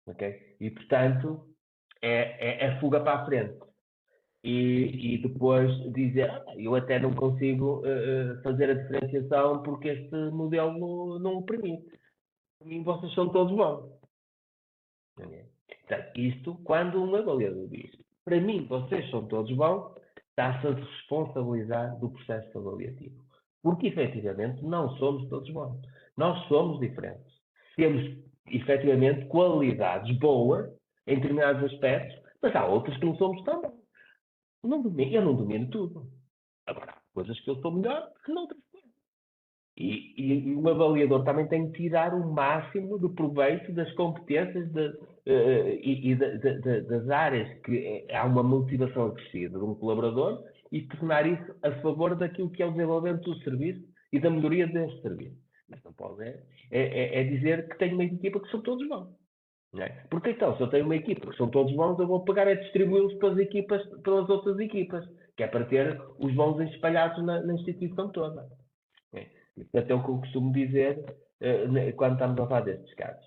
Ok? E, portanto, é fuga para a frente. E depois dizer, eu até não consigo fazer a diferenciação porque este modelo não o permite. Para mim, vocês são todos bons. Portanto, isto, quando um avaliador diz, para mim, vocês são todos bons, está-se a responsabilizar do processo avaliativo. Porque, efetivamente, não somos todos bons. Nós somos diferentes. Temos, efetivamente, qualidades boas em determinados aspectos, mas há outros que não somos tão bons. Eu não domino tudo. Agora, há coisas que eu sou melhor que noutras coisas. E o avaliador também tem que tirar o máximo do proveito das competências das áreas que há uma motivação acrescida de um colaborador e tornar isso a favor daquilo que é o desenvolvimento do serviço e da melhoria desse serviço. Mas não pode dizer que tenho uma equipa que são todos bons. Não é? Porque então, se eu tenho uma equipa que são todos bons, eu vou pegar e distribuí-los pelas outras equipas, que é para ter os bons espalhados na instituição toda. Isso é até o que eu costumo dizer quando estamos a falar destes casos.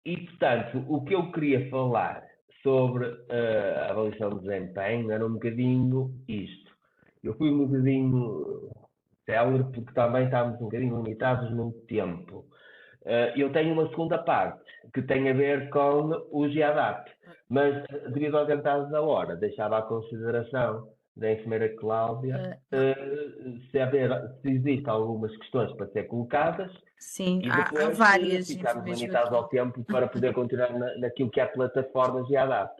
E, portanto, o que eu queria falar sobre a avaliação de desempenho era um bocadinho isto. Eu fui um bocadinho célere porque também estávamos um bocadinho limitados no tempo. Eu tenho uma segunda parte que tem a ver com o GADAP, mas devido ao adiantado da hora, deixava à consideração da enfermeira Cláudia se existem algumas questões para ser colocadas. Sim, E há depois várias, ficamos mesmo limitados aqui. ao tempo para poder continuar naquilo que é a plataforma GADAP.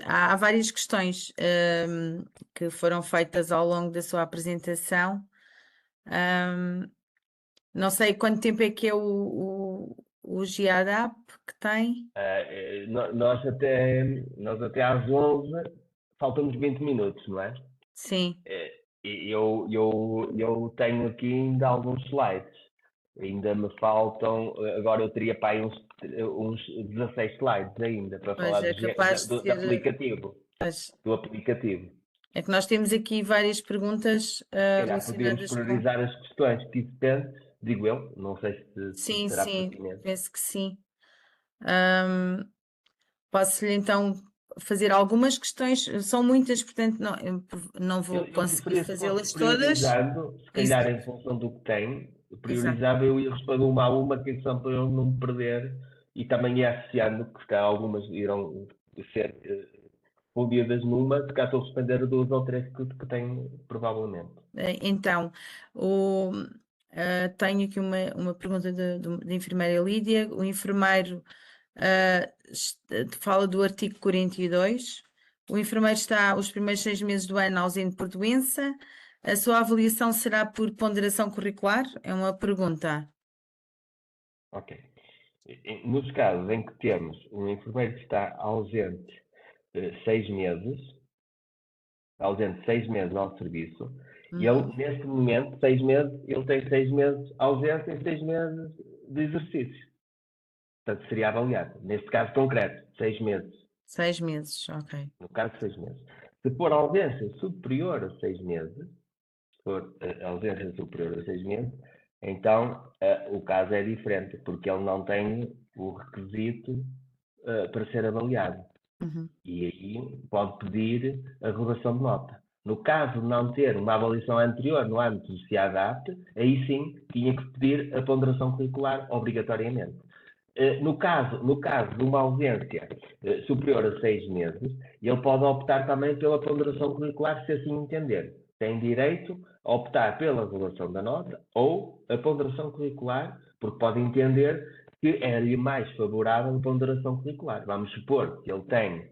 Há várias questões que foram feitas ao longo da sua apresentação. Não sei quanto tempo é que é o GADAP que tem. Nós até às 11 faltam-nos 20 minutos, não é? Sim. Eu tenho aqui ainda alguns slides. Ainda me faltam, agora eu teria para aí uns 16 slides ainda para falar É capaz de do ser, aplicativo. mas Do aplicativo. é que nós temos aqui várias perguntas Se calhar podemos relacionadas com. priorizar as questões que existem, digo eu, não sei se Sim, será sim, pertinente. penso que sim. Posso-lhe então fazer algumas questões, são muitas, portanto não vou Eu conseguir preferia se fazê-las fosse todas. priorizando, se calhar em função do que tem, priorizava, eu ia responder uma a uma, que são para eu não me perder, e também ia associando, que se calhar algumas irão ser respondidas numa, se calhar estou a responder duas ou três que tenho, provavelmente. Então, tenho aqui uma pergunta da enfermeira Lídia. O enfermeiro fala do artigo 42. O enfermeiro está os primeiros 6 meses do ano ausente por doença. A sua avaliação será por ponderação curricular? É uma pergunta. Ok. Nos casos em que temos um enfermeiro que está ausente 6 meses, ao serviço, E ele, neste momento, 6 meses, ele tem 6 meses de ausência e 6 meses de exercício. Portanto, seria avaliado. Neste caso concreto, 6 meses. 6 meses, ok. No caso de 6 meses. Se for ausência superior a 6 meses, se for ausência superior a 6 meses, então o caso é diferente, porque ele não tem o requisito para ser avaliado. E aí pode pedir a revogação de nota. No caso de não ter uma avaliação anterior no âmbito do CIADAPT, aí sim tinha que pedir a ponderação curricular obrigatoriamente. No caso de uma ausência superior a 6 meses, ele pode optar também pela ponderação curricular, se assim entender. Tem direito a optar pela revogação da nota ou a ponderação curricular, porque pode entender que é-lhe mais favorável a ponderação curricular. Vamos supor que ele tem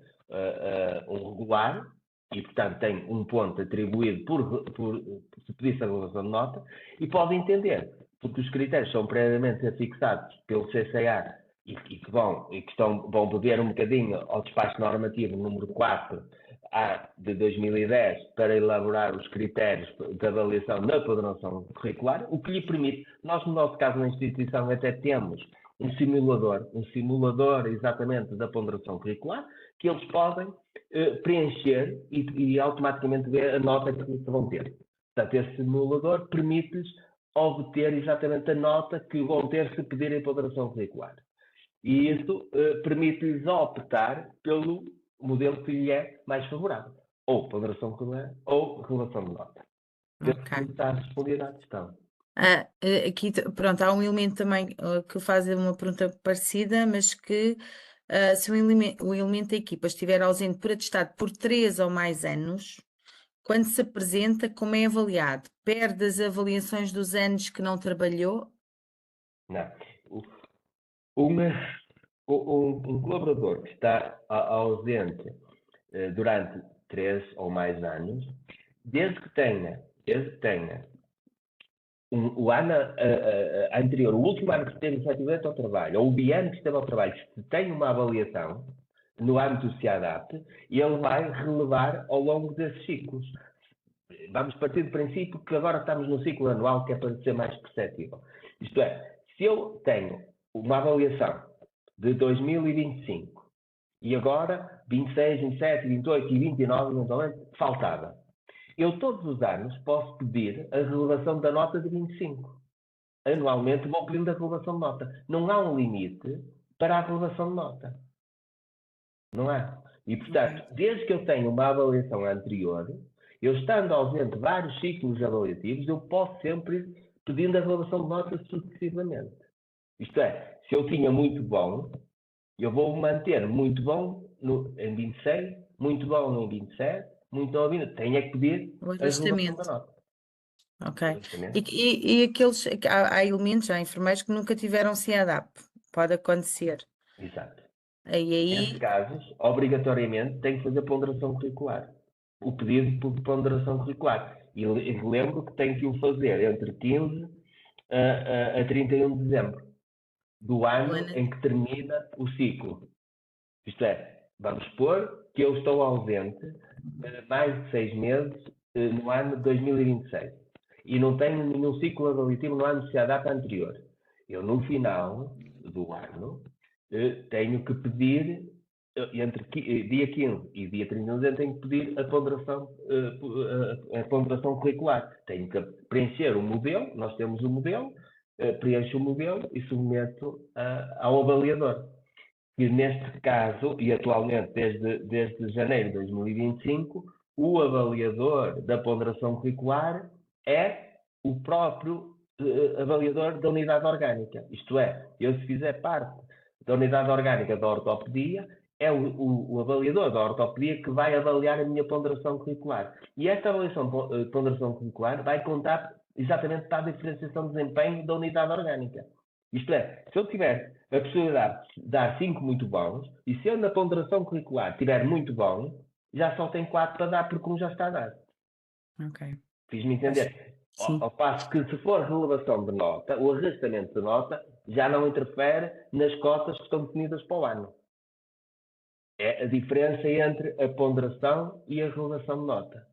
um regular e, portanto, tem um ponto atribuído por se pedisse a revogação de nota e pode entender, porque os critérios são previamente fixados pelo CCA e que vão beber um bocadinho ao despacho normativo número 4 de 2010 para elaborar os critérios de avaliação na ponderação curricular, o que lhe permite, nós no nosso caso na instituição até temos um simulador exatamente da ponderação curricular, que eles podem preencher e automaticamente ver a nota que vão ter. Portanto, esse simulador permite-lhes obter exatamente a nota que vão ter se pedirem ponderação curricular. E isso permite-lhes optar pelo modelo que lhe é mais favorável. Ou ponderação curricular ou revogação de nota. Ok. Está respondida à questão. Aqui, pronto, há um elemento também que faz uma pergunta parecida, mas que se o elemento da equipa estiver ausente por atestado por 3 ou mais anos, quando se apresenta, como é avaliado? Perde as avaliações dos anos que não trabalhou? Não. Um colaborador que está ausente durante 3 ou mais anos, desde que tenha o ano anterior, o último ano que esteve efetivamente ao trabalho, ou o biano que esteve ao trabalho, se tem uma avaliação no âmbito do CIADAPT, ele vai relevar ao longo desses ciclos. Vamos partir do princípio que agora estamos no ciclo anual, que é para ser mais perceptível. Isto é, se eu tenho uma avaliação de 2025 e agora 26, 27, 28 e 29, eventualmente, faltava. Eu todos os anos posso pedir a renovação da nota de 25. Anualmente vou pedindo a renovação de nota. Não há um limite para a renovação de nota. Não há. E, portanto, desde que eu tenha uma avaliação anterior, eu estando ausente de vários ciclos avaliativos, eu posso sempre ir pedindo a renovação de nota sucessivamente. Isto é, se eu tinha muito bom, eu vou manter muito bom em 26, muito bom no 27, muito bom no 20. Tenho é que pedir O a renovação ajustamento. da nota. Ok. Exatamente. E aqueles, há elementos, há enfermeiros que nunca tiveram CIADAP. Pode acontecer. Exato. Aí, Nesses casos, obrigatoriamente, tem que fazer ponderação curricular. O pedido por ponderação curricular. E lembro que tem que o fazer entre 15 a 31 de dezembro do ano em que termina o ciclo. Isto é, vamos supor que eu estou ausente mais de 6 meses no ano de 2026 e não tenho nenhum ciclo avaliativo no ano de CIADAP anterior. Eu, no final do ano, tenho que pedir, entre dia 15 e dia 31 de dezembro, tenho que pedir a ponderação curricular. Tenho que preencher o modelo, nós temos o modelo, preencho o modelo e submeto ao avaliador. E neste caso, e atualmente desde janeiro de 2025, o avaliador da ponderação curricular é o próprio avaliador da unidade orgânica. Isto é, eu se fizer parte da unidade orgânica da ortopedia, é o avaliador da ortopedia que vai avaliar a minha ponderação curricular. E esta avaliação de ponderação curricular vai contar exatamente para a diferenciação de desempenho da unidade orgânica. Isto é, se eu tiver a possibilidade de dar 5 muito bons, e se eu na ponderação curricular tiver muito bom, já só tem 4 para dar porque um já está a dar. ok. Fiz-me entender? Sim. Ao passo que se for relevação de nota, o arrastamento de nota já não interfere nas cotas que estão definidas para o ano. É a diferença entre a ponderação e a relevação de nota.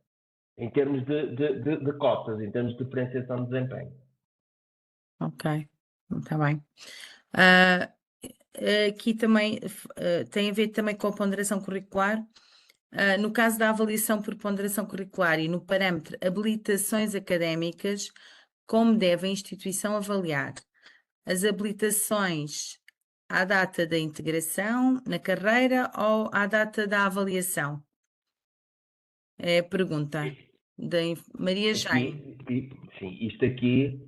em termos de cotas, em termos de diferenciação de desempenho. Ok, está bem. Ah, aqui também tem a ver também com a ponderação curricular. No caso da avaliação por ponderação curricular e no parâmetro habilitações académicas, como deve a instituição avaliar as habilitações à data da integração na carreira ou à data da avaliação? É a pergunta da Maria Jaime. Sim, isto aqui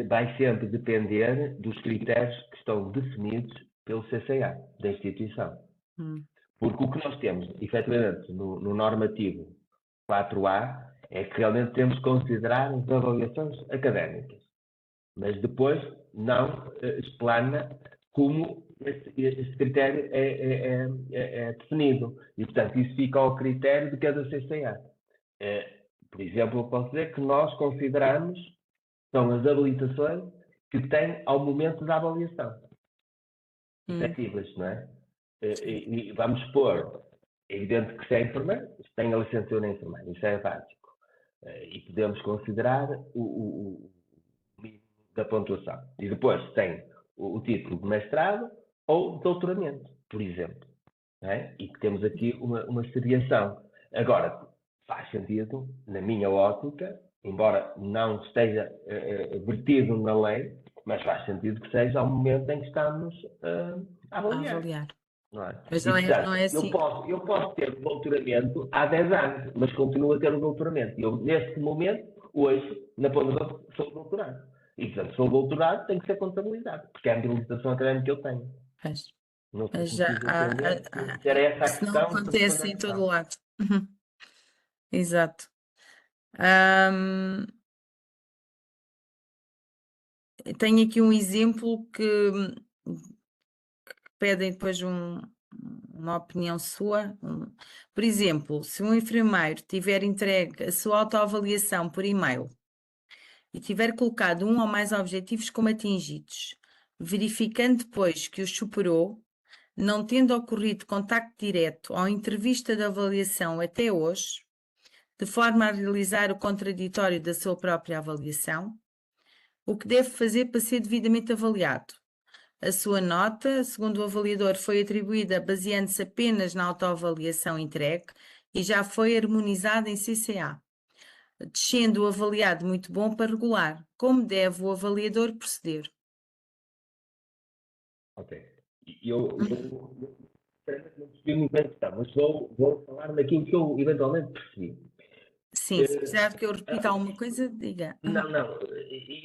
vai sempre depender dos critérios que estão definidos pelo CCA, da instituição. Porque o que nós temos, efetivamente, no normativo 4A, é que realmente temos que considerar as avaliações académicas. Mas depois não explana como esse critério é definido. E, portanto, isso fica ao critério de cada CCA. Por exemplo, eu posso dizer que nós consideramos são as habilitações que têm ao momento da avaliação. Efetivas, não é? E vamos supor, é evidente que se é enfermeiro, tem a licenciatura em enfermeiro, isso é básico. E podemos considerar o mínimo da pontuação. E depois tem o título de mestrado ou doutoramento, por exemplo. Não é? E que temos aqui uma seriação. Agora, faz sentido, na minha ótica, embora não esteja vertido na lei, mas faz sentido que seja ao momento em que estamos a avaliar. Não é? Mas E, não portanto, é assim. eu posso ter o doutoramento há 10 anos, mas continuo a ter o doutoramento. Eu, neste momento, hoje, na ponderação, sou doutorado. E, portanto, sou doutorado, tem que ser contabilizado, porque é a habilitação académica que eu tenho. Mas Não sei se já me fiz entender, se era essa a isso não questão. acontece em todo lado. Exato. Tenho aqui um exemplo que pedem depois uma opinião sua. Por exemplo, se um enfermeiro tiver entregue a sua autoavaliação por e-mail e tiver colocado um ou mais objetivos como atingidos, verificando depois que os superou, não tendo ocorrido contacto direto ou entrevista de avaliação até hoje, de forma a realizar o contraditório da sua própria avaliação, o que deve fazer para ser devidamente avaliado? A sua nota, segundo o avaliador, foi atribuída baseando-se apenas na autoavaliação entregue e já foi harmonizada em CCA, descendo o avaliado muito bom para regular. Como deve o avaliador proceder? Ok. Eu não percebi muito bem a questão, mas vou falar daquilo que eu eventualmente percebi. Sim, se precisar que eu repita alguma coisa, diga. Não,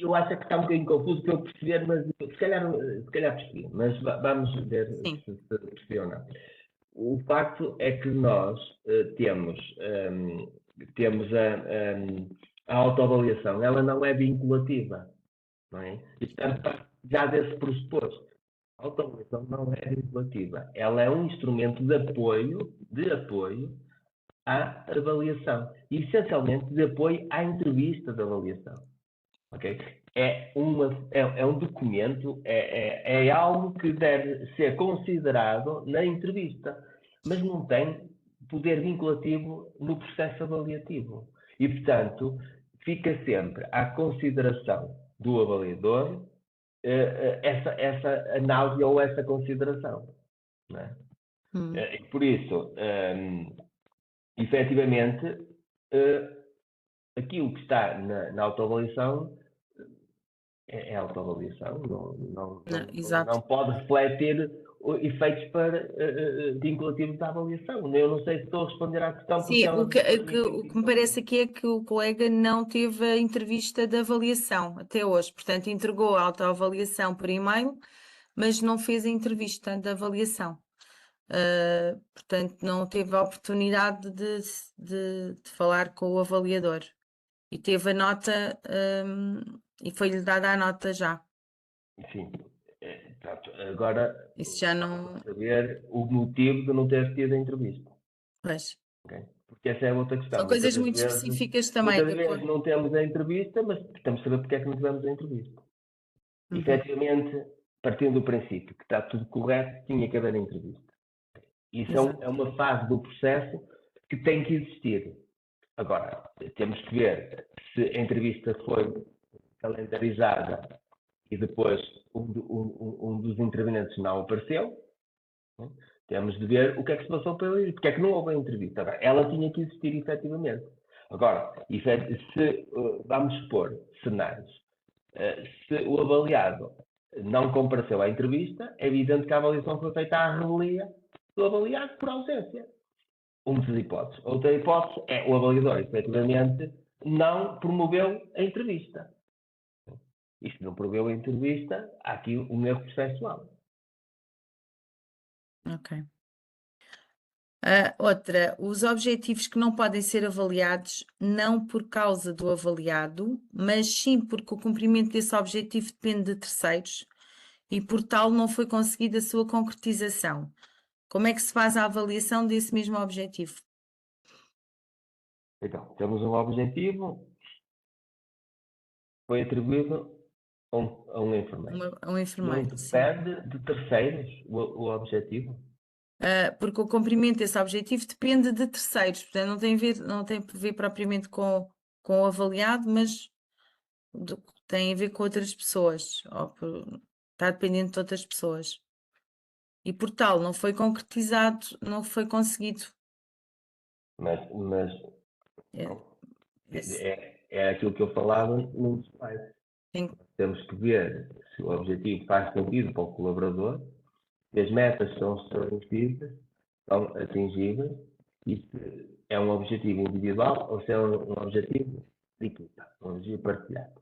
eu acho que está um bocadinho confuso para eu perceber, mas se calhar percebi, mas vamos ver se percebi ou não. O facto é que nós temos a autoavaliação, ela não é vinculativa, não é? E, portanto, já desse pressuposto. A autoavaliação não é vinculativa, ela é um instrumento de apoio à avaliação e, essencialmente, de apoio à entrevista de avaliação. Okay? É um documento, é algo que deve ser considerado na entrevista, mas não tem poder vinculativo no processo avaliativo. E, portanto, fica sempre à consideração do avaliador essa análise ou essa consideração. Não é? Por isso, efetivamente, aquilo que está na autoavaliação é autoavaliação, não pode refletir efeitos vinculativos da avaliação. Eu não sei se estou a responder à questão. Sim, o que me parece aqui é que o colega não teve a entrevista de avaliação até hoje, portanto entregou a autoavaliação por e-mail, mas não fez a entrevista de avaliação. Portanto, não teve a oportunidade de falar com o avaliador. E teve a nota, e foi-lhe dada a nota já. Sim. Pronto. Agora, Isso já não... saber o motivo de não ter tido a entrevista. Pois. Okay? Porque essa é outra questão. São coisas muito específicas também. Muitas vezes não temos a entrevista, mas temos de saber porque é que não tivemos a entrevista. Efetivamente, partindo do princípio que está tudo correto, tinha que haver a entrevista. Isso é uma fase do processo que tem que existir. Agora, temos que ver se a entrevista foi calendarizada e depois um dos intervenientes não apareceu. Né? Temos de ver o que é que se passou pela aí, porque é que não houve a entrevista. Agora, ela tinha que existir efetivamente. Agora, se vamos supor cenários, se o avaliado não compareceu à entrevista, é evidente que a avaliação foi feita à revelia do avaliado por ausência. Uma das hipóteses. Outra hipótese é o avaliador, efetivamente, não promoveu a entrevista. E se não promoveu a entrevista, há aqui um erro processual. Ok. Outra, os objetivos que não podem ser avaliados não por causa do avaliado, mas sim porque o cumprimento desse objetivo depende de terceiros e por tal não foi conseguida a sua concretização. Como é que se faz a avaliação desse mesmo objetivo? Então, temos um objetivo, foi atribuído a um enfermeiro. Um enfermeiro, Não sim. depende de terceiros o objetivo. Porque o cumprimento desse objetivo depende de terceiros, portanto não tem a ver propriamente com o avaliado, mas tem a ver com outras pessoas, está dependendo de outras pessoas. E por tal, não foi concretizado, não foi conseguido. Mas É, esse- é aquilo que eu falava num dos pais. tem- Temos que ver se o objetivo faz sentido para o colaborador, se as metas são estabelecidas, são atingíveis, e se é um objetivo individual ou se é um objetivo de equipa, um objetivo partilhado.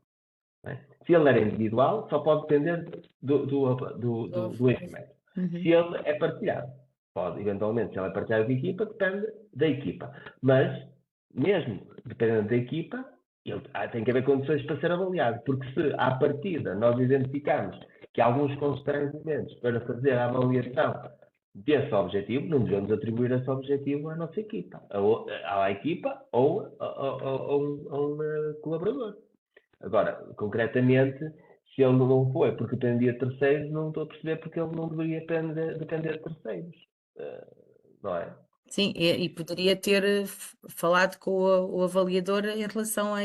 Não é? Se ele era individual, só pode depender do enfermeiro. Uhum. Se ele é partilhado, pode, eventualmente, se ele é partilhado de equipa, depende da equipa. Mas, mesmo dependendo da equipa, ele tem que haver condições para ser avaliado, porque se à partida nós identificamos que há alguns constrangimentos para fazer a avaliação desse objetivo, não devemos atribuir esse objetivo à nossa equipa, à equipa ou a um colaborador. Agora, concretamente, se ele não foi porque dependia de terceiros, não estou a perceber porque ele não deveria depender de terceiros. Não é? Sim, e poderia ter falado com o avaliador em relação a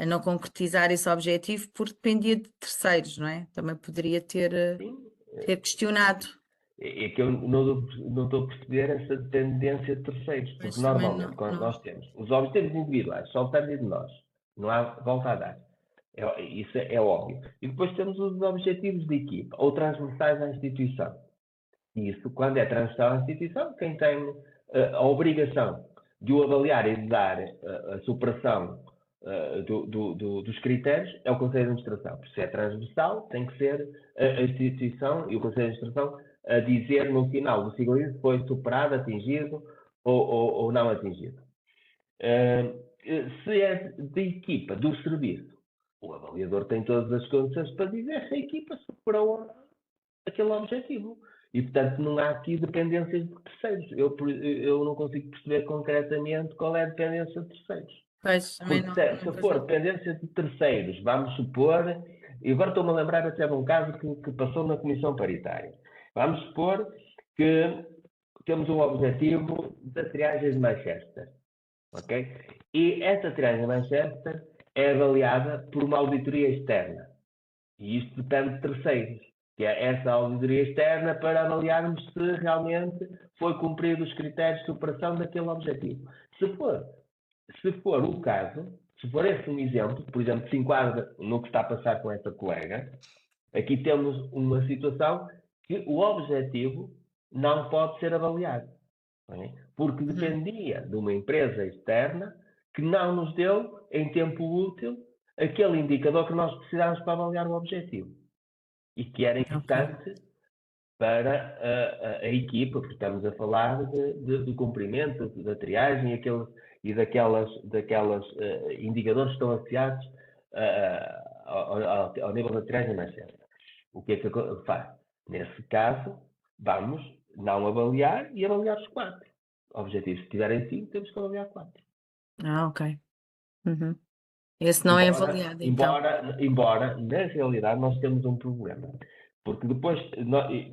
não concretizar esse objetivo porque dependia de terceiros, não é? Também poderia ter questionado. É que eu não estou a perceber essa dependência de terceiros, porque Mas também normalmente, quando nós temos os objetivos individuais, só dependem de nós, não há volta a dar. Isso é óbvio. E depois temos os objetivos de equipa, ou transversais à instituição. E isso, quando é transversal à instituição, quem tem a obrigação de o avaliar e de dar a superação dos critérios é o Conselho de Administração. Se é transversal, tem que ser a instituição e o Conselho de Administração a dizer no final do ciclo se foi superado, atingido ou não atingido. Se é de equipa, do serviço, o avaliador tem todas as condições para dizer se a equipa superou aquele objetivo. E, portanto, não há aqui dependências de terceiros. Eu não consigo perceber concretamente qual é a dependência de terceiros. Pois, também Porque se for dependência de terceiros, vamos supor, e agora estou-me a lembrar até de um caso que passou na Comissão Paritária. Vamos supor que temos um objetivo da triagem de Manchester. Ok? E essa triagem de Manchester é avaliada por uma auditoria externa. E isto depende de terceiros, que é essa auditoria externa para avaliarmos se realmente foi cumprido os critérios de superação daquele objetivo. Se for o caso, se for esse um exemplo, por exemplo, se enquadra no que está a passar com essa colega, aqui temos uma situação que o objetivo não pode ser avaliado. Não é? Porque dependia de uma empresa externa que não nos deu, em tempo útil, aquele indicador que nós precisávamos para avaliar o objetivo. E que era importante para a equipa, porque estamos a falar do cumprimento, da triagem e daquelas indicadores que estão associados ao nível da triagem mais certa. O que é que faz? Nesse caso, vamos não avaliar e avaliar os 4 objetivos. Se tiverem 5, temos que avaliar 4. Ok. Esse não é avaliado, então. Embora, na realidade, nós temos um problema. Porque depois,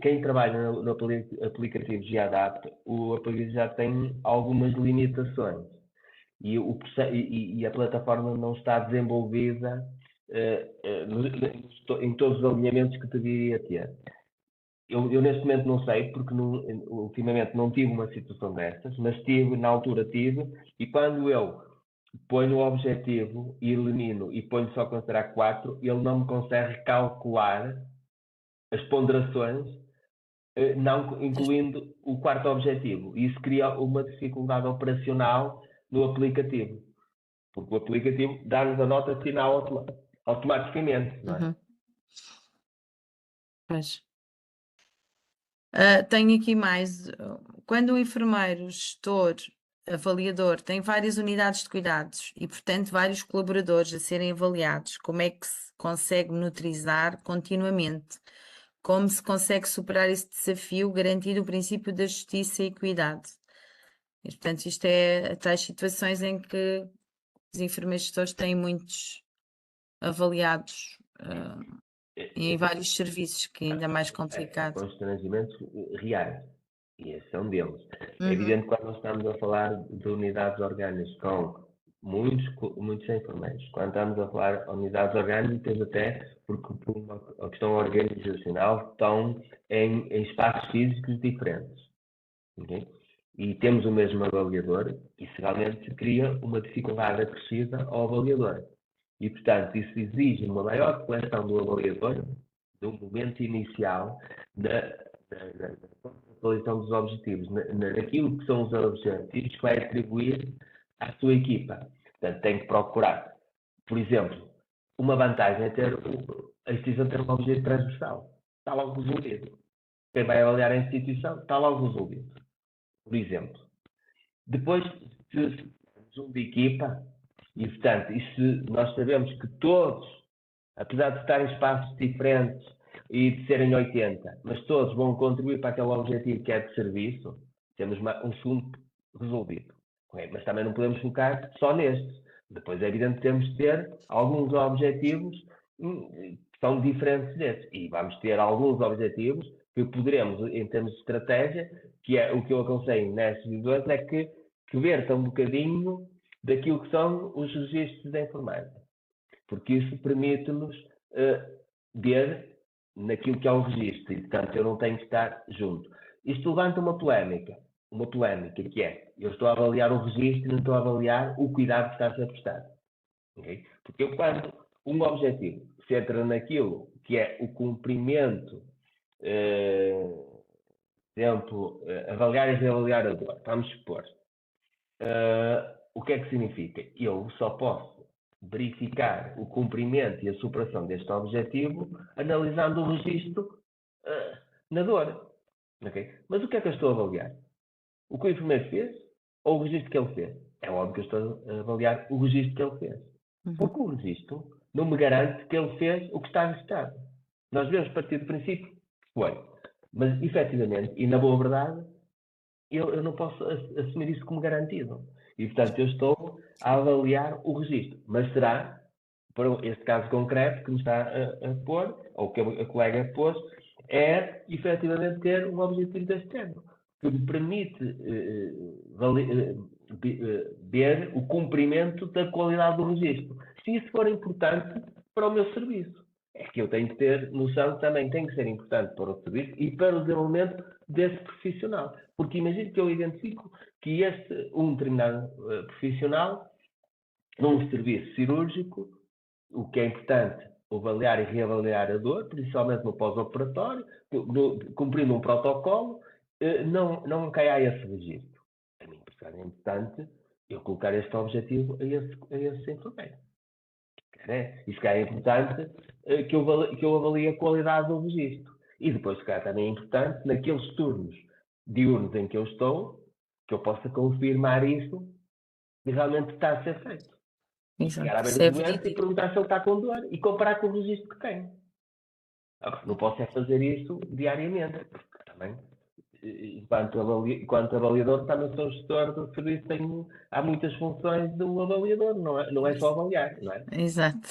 quem trabalha no aplicativo GAdapt, o aplicativo já tem algumas limitações e a plataforma não está desenvolvida em todos os alinhamentos que deveria ter. Eu neste momento não sei, porque ultimamente não tive uma situação destas, mas na altura tive, e quando eu ponho o objetivo e elimino e ponho só considerar 4, ele não me consegue calcular as ponderações, não incluindo o quarto objetivo. E isso cria uma dificuldade operacional no aplicativo, porque o aplicativo dá-nos a nota final automaticamente, não é? Uhum. Pois. Tenho aqui mais. Quando o enfermeiro, gestor, avaliador tem várias unidades de cuidados e, portanto, vários colaboradores a serem avaliados, como é que se consegue monitorizar continuamente? Como se consegue superar esse desafio, garantindo o princípio da justiça e equidade? E, portanto, isto é tais situações em que os enfermeiros gestores têm muitos avaliados em vários serviços, que é ainda mais complicado. Constrangimentos reais, e esse é um deles. É Uhum. evidente que quando nós estamos a falar de unidades orgânicas com muitos enfermeiros, quando estamos a falar de unidades orgânicas, até porque por uma questão organizacional estão em espaços físicos diferentes. Okay? E temos o mesmo avaliador, isso realmente cria uma dificuldade acrescida ao avaliador. E, portanto, isso exige uma maior coleção do avaliador no momento inicial da avaliação dos objetivos, naquilo que são os objetivos que vai atribuir à sua equipa. Portanto, tem que procurar. Por exemplo, uma vantagem é ter a instituição ter um objetivo transversal. Está logo resolvido. Quem vai avaliar a instituição está logo resolvido. Por exemplo. Depois, se temos um de equipa, e portanto, e se nós sabemos que todos, apesar de estarem em espaços diferentes e de serem 80, mas todos vão contribuir para aquele objetivo que é de serviço, temos um segundo resolvido. Okay? Mas também não podemos focar só nestes. Depois é evidente que temos de ter alguns objetivos que são diferentes destes. E vamos ter alguns objetivos que poderemos, em termos de estratégia, que é o que eu aconselho nestas visões, é que verta um bocadinho daquilo que são os registros da informática. Porque isso permite-nos ver naquilo que é o registro, e portanto eu não tenho que estar junto. Isto levanta uma polémica que é, eu estou a avaliar o registro e não estou a avaliar o cuidado que está a ser prestado. Okay? Porque eu, quando um objetivo se entra naquilo que é o cumprimento, por exemplo, avaliar e reavaliar a dor, vamos supor, o que é que significa? Eu só posso verificar o cumprimento e a superação deste objetivo analisando o registro na dor. Okay? Mas o que é que eu estou a avaliar? O que o enfermeiro fez ou o registro que ele fez? É óbvio que eu estou a avaliar o registro que ele fez. Porque o registro não me garante que ele fez o que está registrado. Nós devemos partir do princípio que foi. Mas, efetivamente, e na boa verdade, eu não posso assumir isso como garantido. E, portanto, eu estou a avaliar o registro. Mas será, para este caso concreto que me está a pôr, ou que a colega pôs, é, efetivamente, ter um objetivo deste género, que me permite ver o cumprimento da qualidade do registro. Se isso for importante para o meu serviço, é que eu tenho que ter noção que também tem que ser importante para o serviço e para o desenvolvimento desse profissional. Porque imagino que eu identifico que um determinado profissional, num serviço cirúrgico, o que é importante, avaliar e reavaliar a dor, principalmente no pós-operatório, cumprindo um protocolo, não cai a esse registro. A mim, é importante eu colocar este objetivo a esse enfermeiro. E se calhar é importante que eu avalie a qualidade do registro. E depois, se calhar, também é importante, naqueles turnos diurnos em que eu estou, que eu possa confirmar isso e realmente está a ser feito. Chegar à beira do doente e perguntar se ele está com dor e comparar com o registro que tem. Não posso é fazer isso diariamente, porque também enquanto avaliador, também sou gestor do serviço, há muitas funções do avaliador, não é só avaliar, não é? Exato.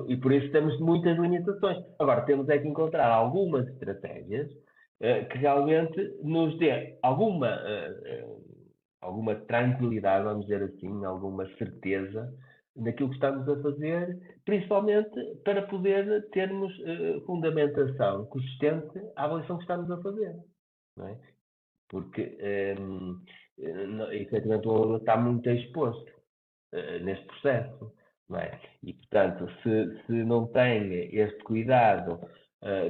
E por isso temos muitas limitações. Agora, temos é que encontrar algumas estratégias que realmente nos dê alguma tranquilidade, vamos dizer assim, alguma certeza naquilo que estamos a fazer, principalmente para poder termos fundamentação que sustente a avaliação que estamos a fazer. Não é? Porque, efetivamente, o aluno está muito exposto neste processo. Não é? E, portanto, se não tem este cuidado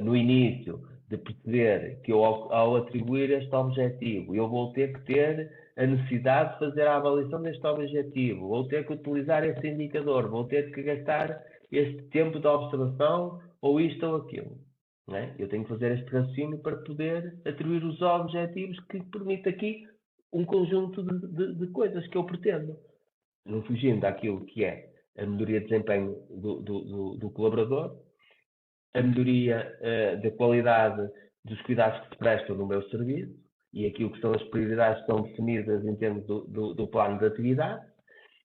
no início de perceber que eu, ao atribuir este objetivo, eu vou ter que ter a necessidade de fazer a avaliação deste objetivo, vou ter que utilizar este indicador, vou ter que gastar este tempo de observação, ou isto ou aquilo. Não é? Eu tenho que fazer este raciocínio para poder atribuir os objetivos que permite aqui um conjunto de coisas que eu pretendo. Não fugindo daquilo que é a melhoria de desempenho do colaborador, a melhoria da qualidade dos cuidados que se prestam no meu serviço e aquilo que são as prioridades que estão definidas em termos do plano de atividade,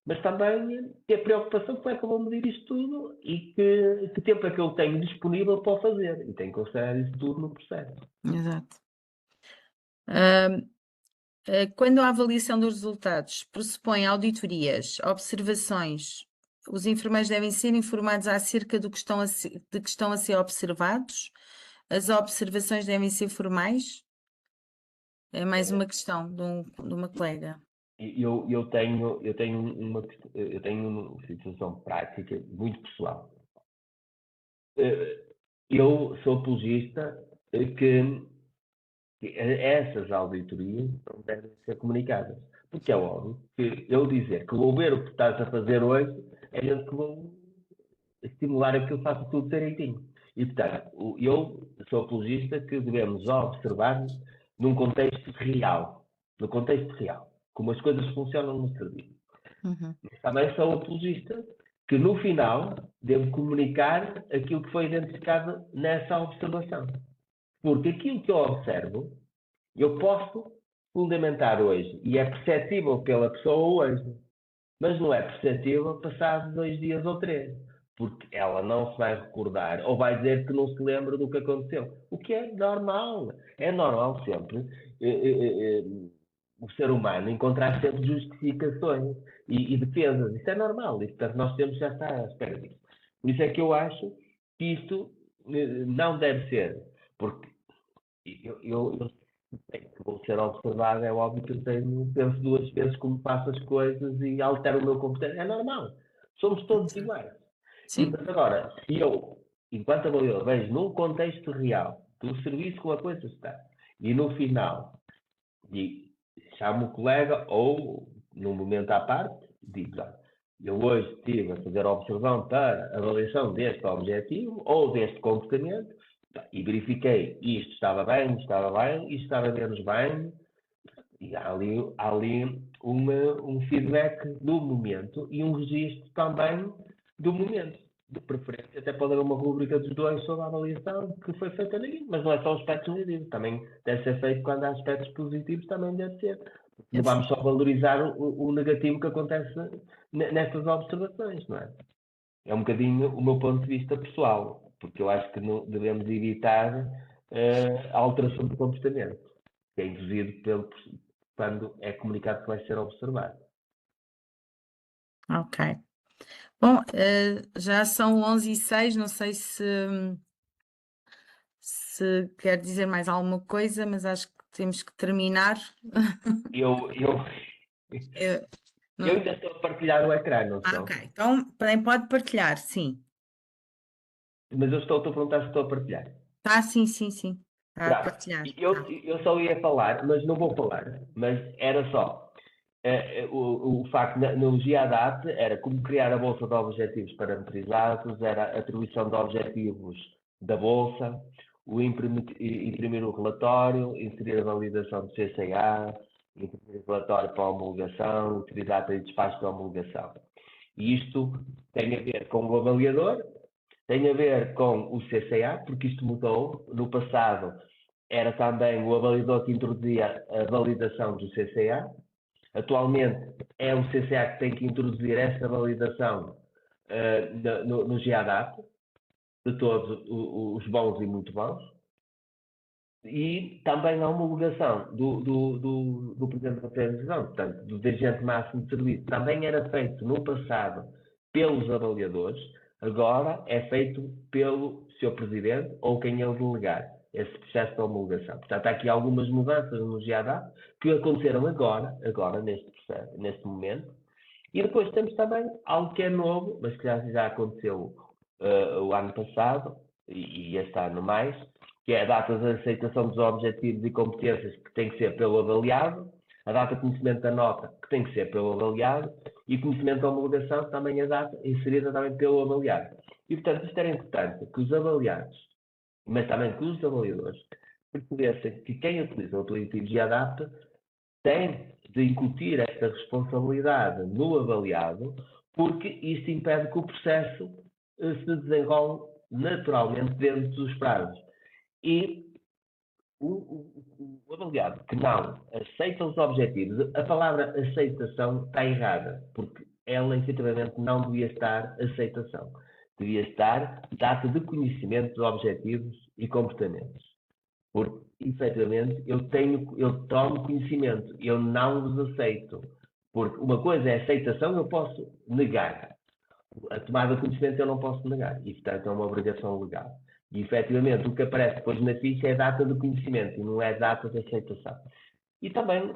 mas também ter preocupação com como é que eu vou medir isto tudo e que tempo é que eu tenho disponível para o fazer. E tenho que considerar isso tudo no processo. Exato. Quando a avaliação dos resultados pressupõe auditorias, observações, os enfermeiros devem ser informados acerca de que estão a ser observados? As observações devem ser formais? É mais uma questão de uma colega. Eu tenho uma situação prática muito pessoal. Eu sou apologista que essas auditorias não devem ser comunicadas. Porque é óbvio que eu dizer que vou ver o que estás a fazer hoje é gente que vou estimular a que eu faça tudo direitinho. E, portanto, eu sou apologista que devemos observar num contexto real. No contexto real. Como as coisas funcionam no serviço. Uhum. Também sou apologista que, no final, devo comunicar aquilo que foi identificado nessa observação. Porque aquilo que eu observo, eu posso fundamentar hoje. E é perceptível pela pessoa hoje. Mas não é perceptível passado 2 dias ou 3. Porque ela não se vai recordar ou vai dizer que não se lembra do que aconteceu. O que é normal. É normal sempre o ser humano encontrar sempre justificações e defesas. Isso é normal. E, portanto, nós temos já estar à espera disso. Por isso é que eu acho que isto não deve ser. Porque eu sei que vou ser observado, é óbvio que eu penso 2 vezes como faço as coisas e altero o meu comportamento. É normal. Somos todos iguais. Sim. Mas agora, se eu, enquanto avaliador, vejo num contexto real do serviço como a coisa está, e no final chamo o colega ou, num momento à parte, digo, eu hoje estive a fazer a observação para a avaliação deste objetivo ou deste comportamento e verifiquei isto estava bem, isto estava menos bem, e há ali um feedback do momento e um registro também do momento. De preferência, até pode haver uma rúbrica dos dois sobre a avaliação que foi feita ali, mas não é só os aspectos negativos, também deve ser feito quando há aspectos positivos, também deve ser. Não vamos só valorizar o negativo que acontece nestas observações, não é? É um bocadinho o meu ponto de vista pessoal, porque eu acho que não devemos evitar a alteração do comportamento, que é induzido quando é comunicado que vai ser observado. Ok. Bom, já são 11h06, não sei se quer dizer mais alguma coisa, mas acho que temos que terminar. Eu ainda estou a partilhar o ecrã, não estou? Ok, então pode partilhar, sim. Mas eu estou a perguntar se estou a partilhar. Tá, sim. Está a partilhar. Eu só ia falar, mas não vou falar, mas era só o facto, no GIADAT, era como criar a Bolsa de Objetivos parametrizados, era a atribuição de objetivos da Bolsa, imprimir o relatório, inserir a validação do CCA, imprimir o relatório para a homologação, utilizar a despacho de homologação. E isto tem a ver com o avaliador, tem a ver com o CCA, porque isto mudou. No passado era também o avaliador que introduzia a validação do CCA. Atualmente é o CCA que tem que introduzir essa validação no GADAP, de todos os bons e muito bons. E também a homologação do Presidente da Federação, portanto, do dirigente máximo de serviço, também era feito no passado pelos avaliadores, agora é feito pelo Sr. Presidente ou quem ele delegar, esse processo de homologação. Portanto, há aqui algumas mudanças no GADAP que aconteceram agora neste processo, neste momento. E depois temos também algo que é novo, mas que já aconteceu o ano passado e este ano mais, que é a data de aceitação dos objetivos e competências, que tem que ser pelo avaliado, a data de conhecimento da nota, que tem que ser pelo avaliado, e conhecimento da homologação, também a data inserida também pelo avaliado. E, portanto, isto era importante, que os avaliados, mas também que os avaliadores, percebessem que quem utiliza o aplicativo GADAP tem de incutir esta responsabilidade no avaliado, porque isto impede que o processo se desenrole naturalmente dentro dos prazos. E o avaliado que não aceita os objetivos, a palavra aceitação está errada, porque ela efetivamente não devia estar aceitação. Devia estar data de conhecimento dos objetivos e comportamentos. Porque, efetivamente, eu tomo conhecimento, eu não os aceito. Porque uma coisa é aceitação, eu posso negar. A tomada de conhecimento eu não posso negar. E, portanto, é uma obrigação legal. E, efetivamente, o que aparece depois na ficha é data de conhecimento e não é data de aceitação. E também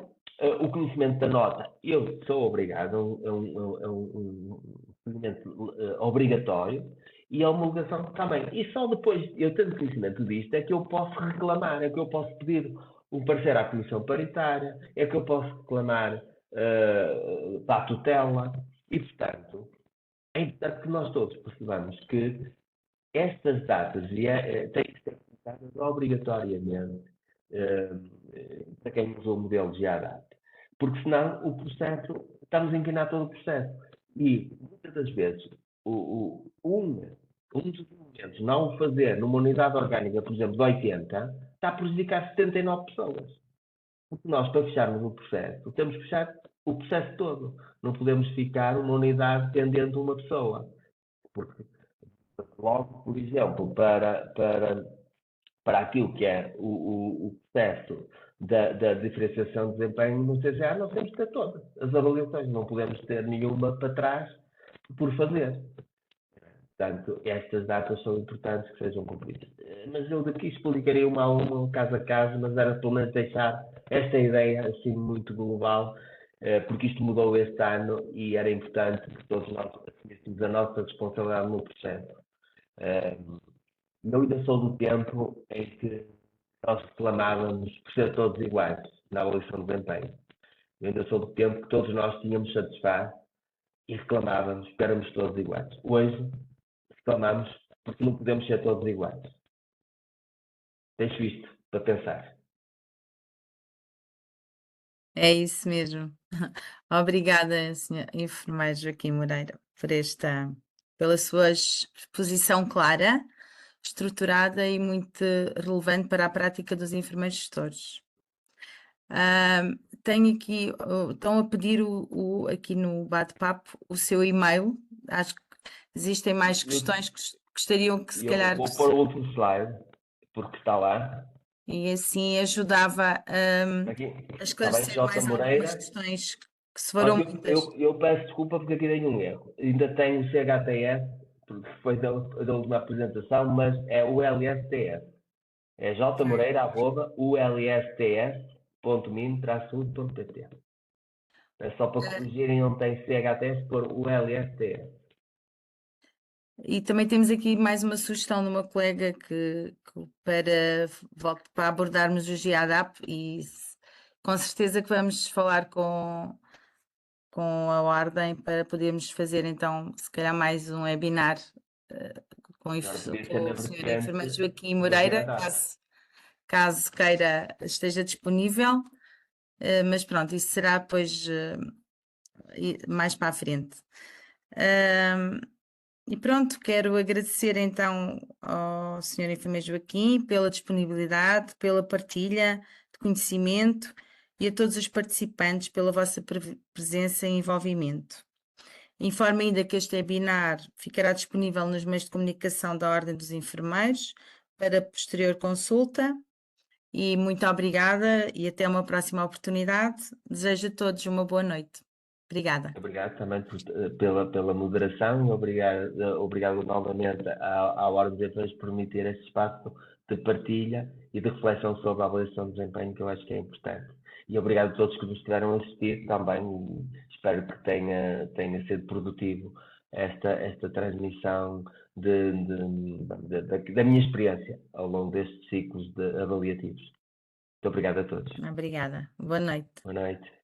o conhecimento da nota. Eu sou obrigado, é um conhecimento obrigatório, e a homologação também. E só depois, eu tendo conhecimento disto, é que eu posso reclamar, é que eu posso pedir um parecer à Comissão Paritária, é que eu posso reclamar para a tutela. E, portanto, é importante que nós todos percebamos que estas datas têm que ser aplicadas obrigatoriamente para quem usou o modelo de GADAP. Porque senão o processo, estamos a empinar todo o processo. E muitas das vezes, um dos elementos não o fazer numa unidade orgânica, por exemplo, de 80, está a prejudicar 79 pessoas. Porque nós, para fecharmos o processo, temos que fechar o processo todo. Não podemos ficar numa unidade pendente de uma pessoa. Porque logo, por exemplo, para aquilo que é o processo da diferenciação de desempenho no CCA, nós temos que ter todas as avaliações, não podemos ter nenhuma para trás por fazer. Portanto, estas datas são importantes que sejam cumpridas. Mas eu daqui explicaria uma a uma, caso a caso, mas era pelo menos deixar esta ideia assim muito global, porque isto mudou este ano e era importante que todos nós assumíssemos a nossa responsabilidade no processo. Eu ainda sou do tempo em que nós reclamávamos por ser todos iguais na avaliação de desempenho. Eu ainda sou do tempo que todos nós tínhamos satisfaz e reclamávamos que éramos todos iguais. Hoje reclamamos porque não podemos ser todos iguais. Deixo isto para pensar. É isso mesmo. Obrigada, Sr. Enfermeiro Joaquim Moreira, pela sua exposição clara, estruturada e muito relevante para a prática dos enfermeiros gestores. Tenho aqui, estão a pedir aqui no bate-papo o seu e-mail. Acho que existem mais questões que gostariam que se calhar. Vou pôr o último slide, porque está lá. E assim ajudava Aqui, a esclarecer J. mais Moreira. algumas questões que se foram muitas. Eu peço desculpa porque aqui tenho um erro. Ainda tenho o CHTS, porque foi da última apresentação, mas é o LSTS. É jmoreira@ulsts.min-saúde.pt. É só para corrigirem onde tem CHTS por o LSTS. E também temos aqui mais uma sugestão de uma colega para abordarmos o GADAP e com certeza que vamos falar com a Ordem para podermos fazer então se calhar mais um webinar com o Sr. Enfermeiro Joaquim Moreira, caso queira esteja disponível, mas pronto, isso será depois mais para a frente. E pronto, quero agradecer então ao Sr. Enfermeiro Joaquim pela disponibilidade, pela partilha de conhecimento e a todos os participantes pela vossa presença e envolvimento. Informo ainda que este webinar ficará disponível nos meios de comunicação da Ordem dos Enfermeiros para posterior consulta. E muito obrigada e até uma próxima oportunidade. Desejo a todos uma boa noite. Obrigada. Obrigado também pela moderação e obrigado novamente à Ordem dos Enfermeiros por me ter este espaço de partilha e de reflexão sobre a avaliação de desempenho, que eu acho que é importante. E obrigado a todos que nos tiveram a assistir também. Espero que tenha sido produtivo esta transmissão da minha experiência ao longo destes ciclos avaliativos. Muito obrigado a todos. Obrigada. Boa noite. Boa noite.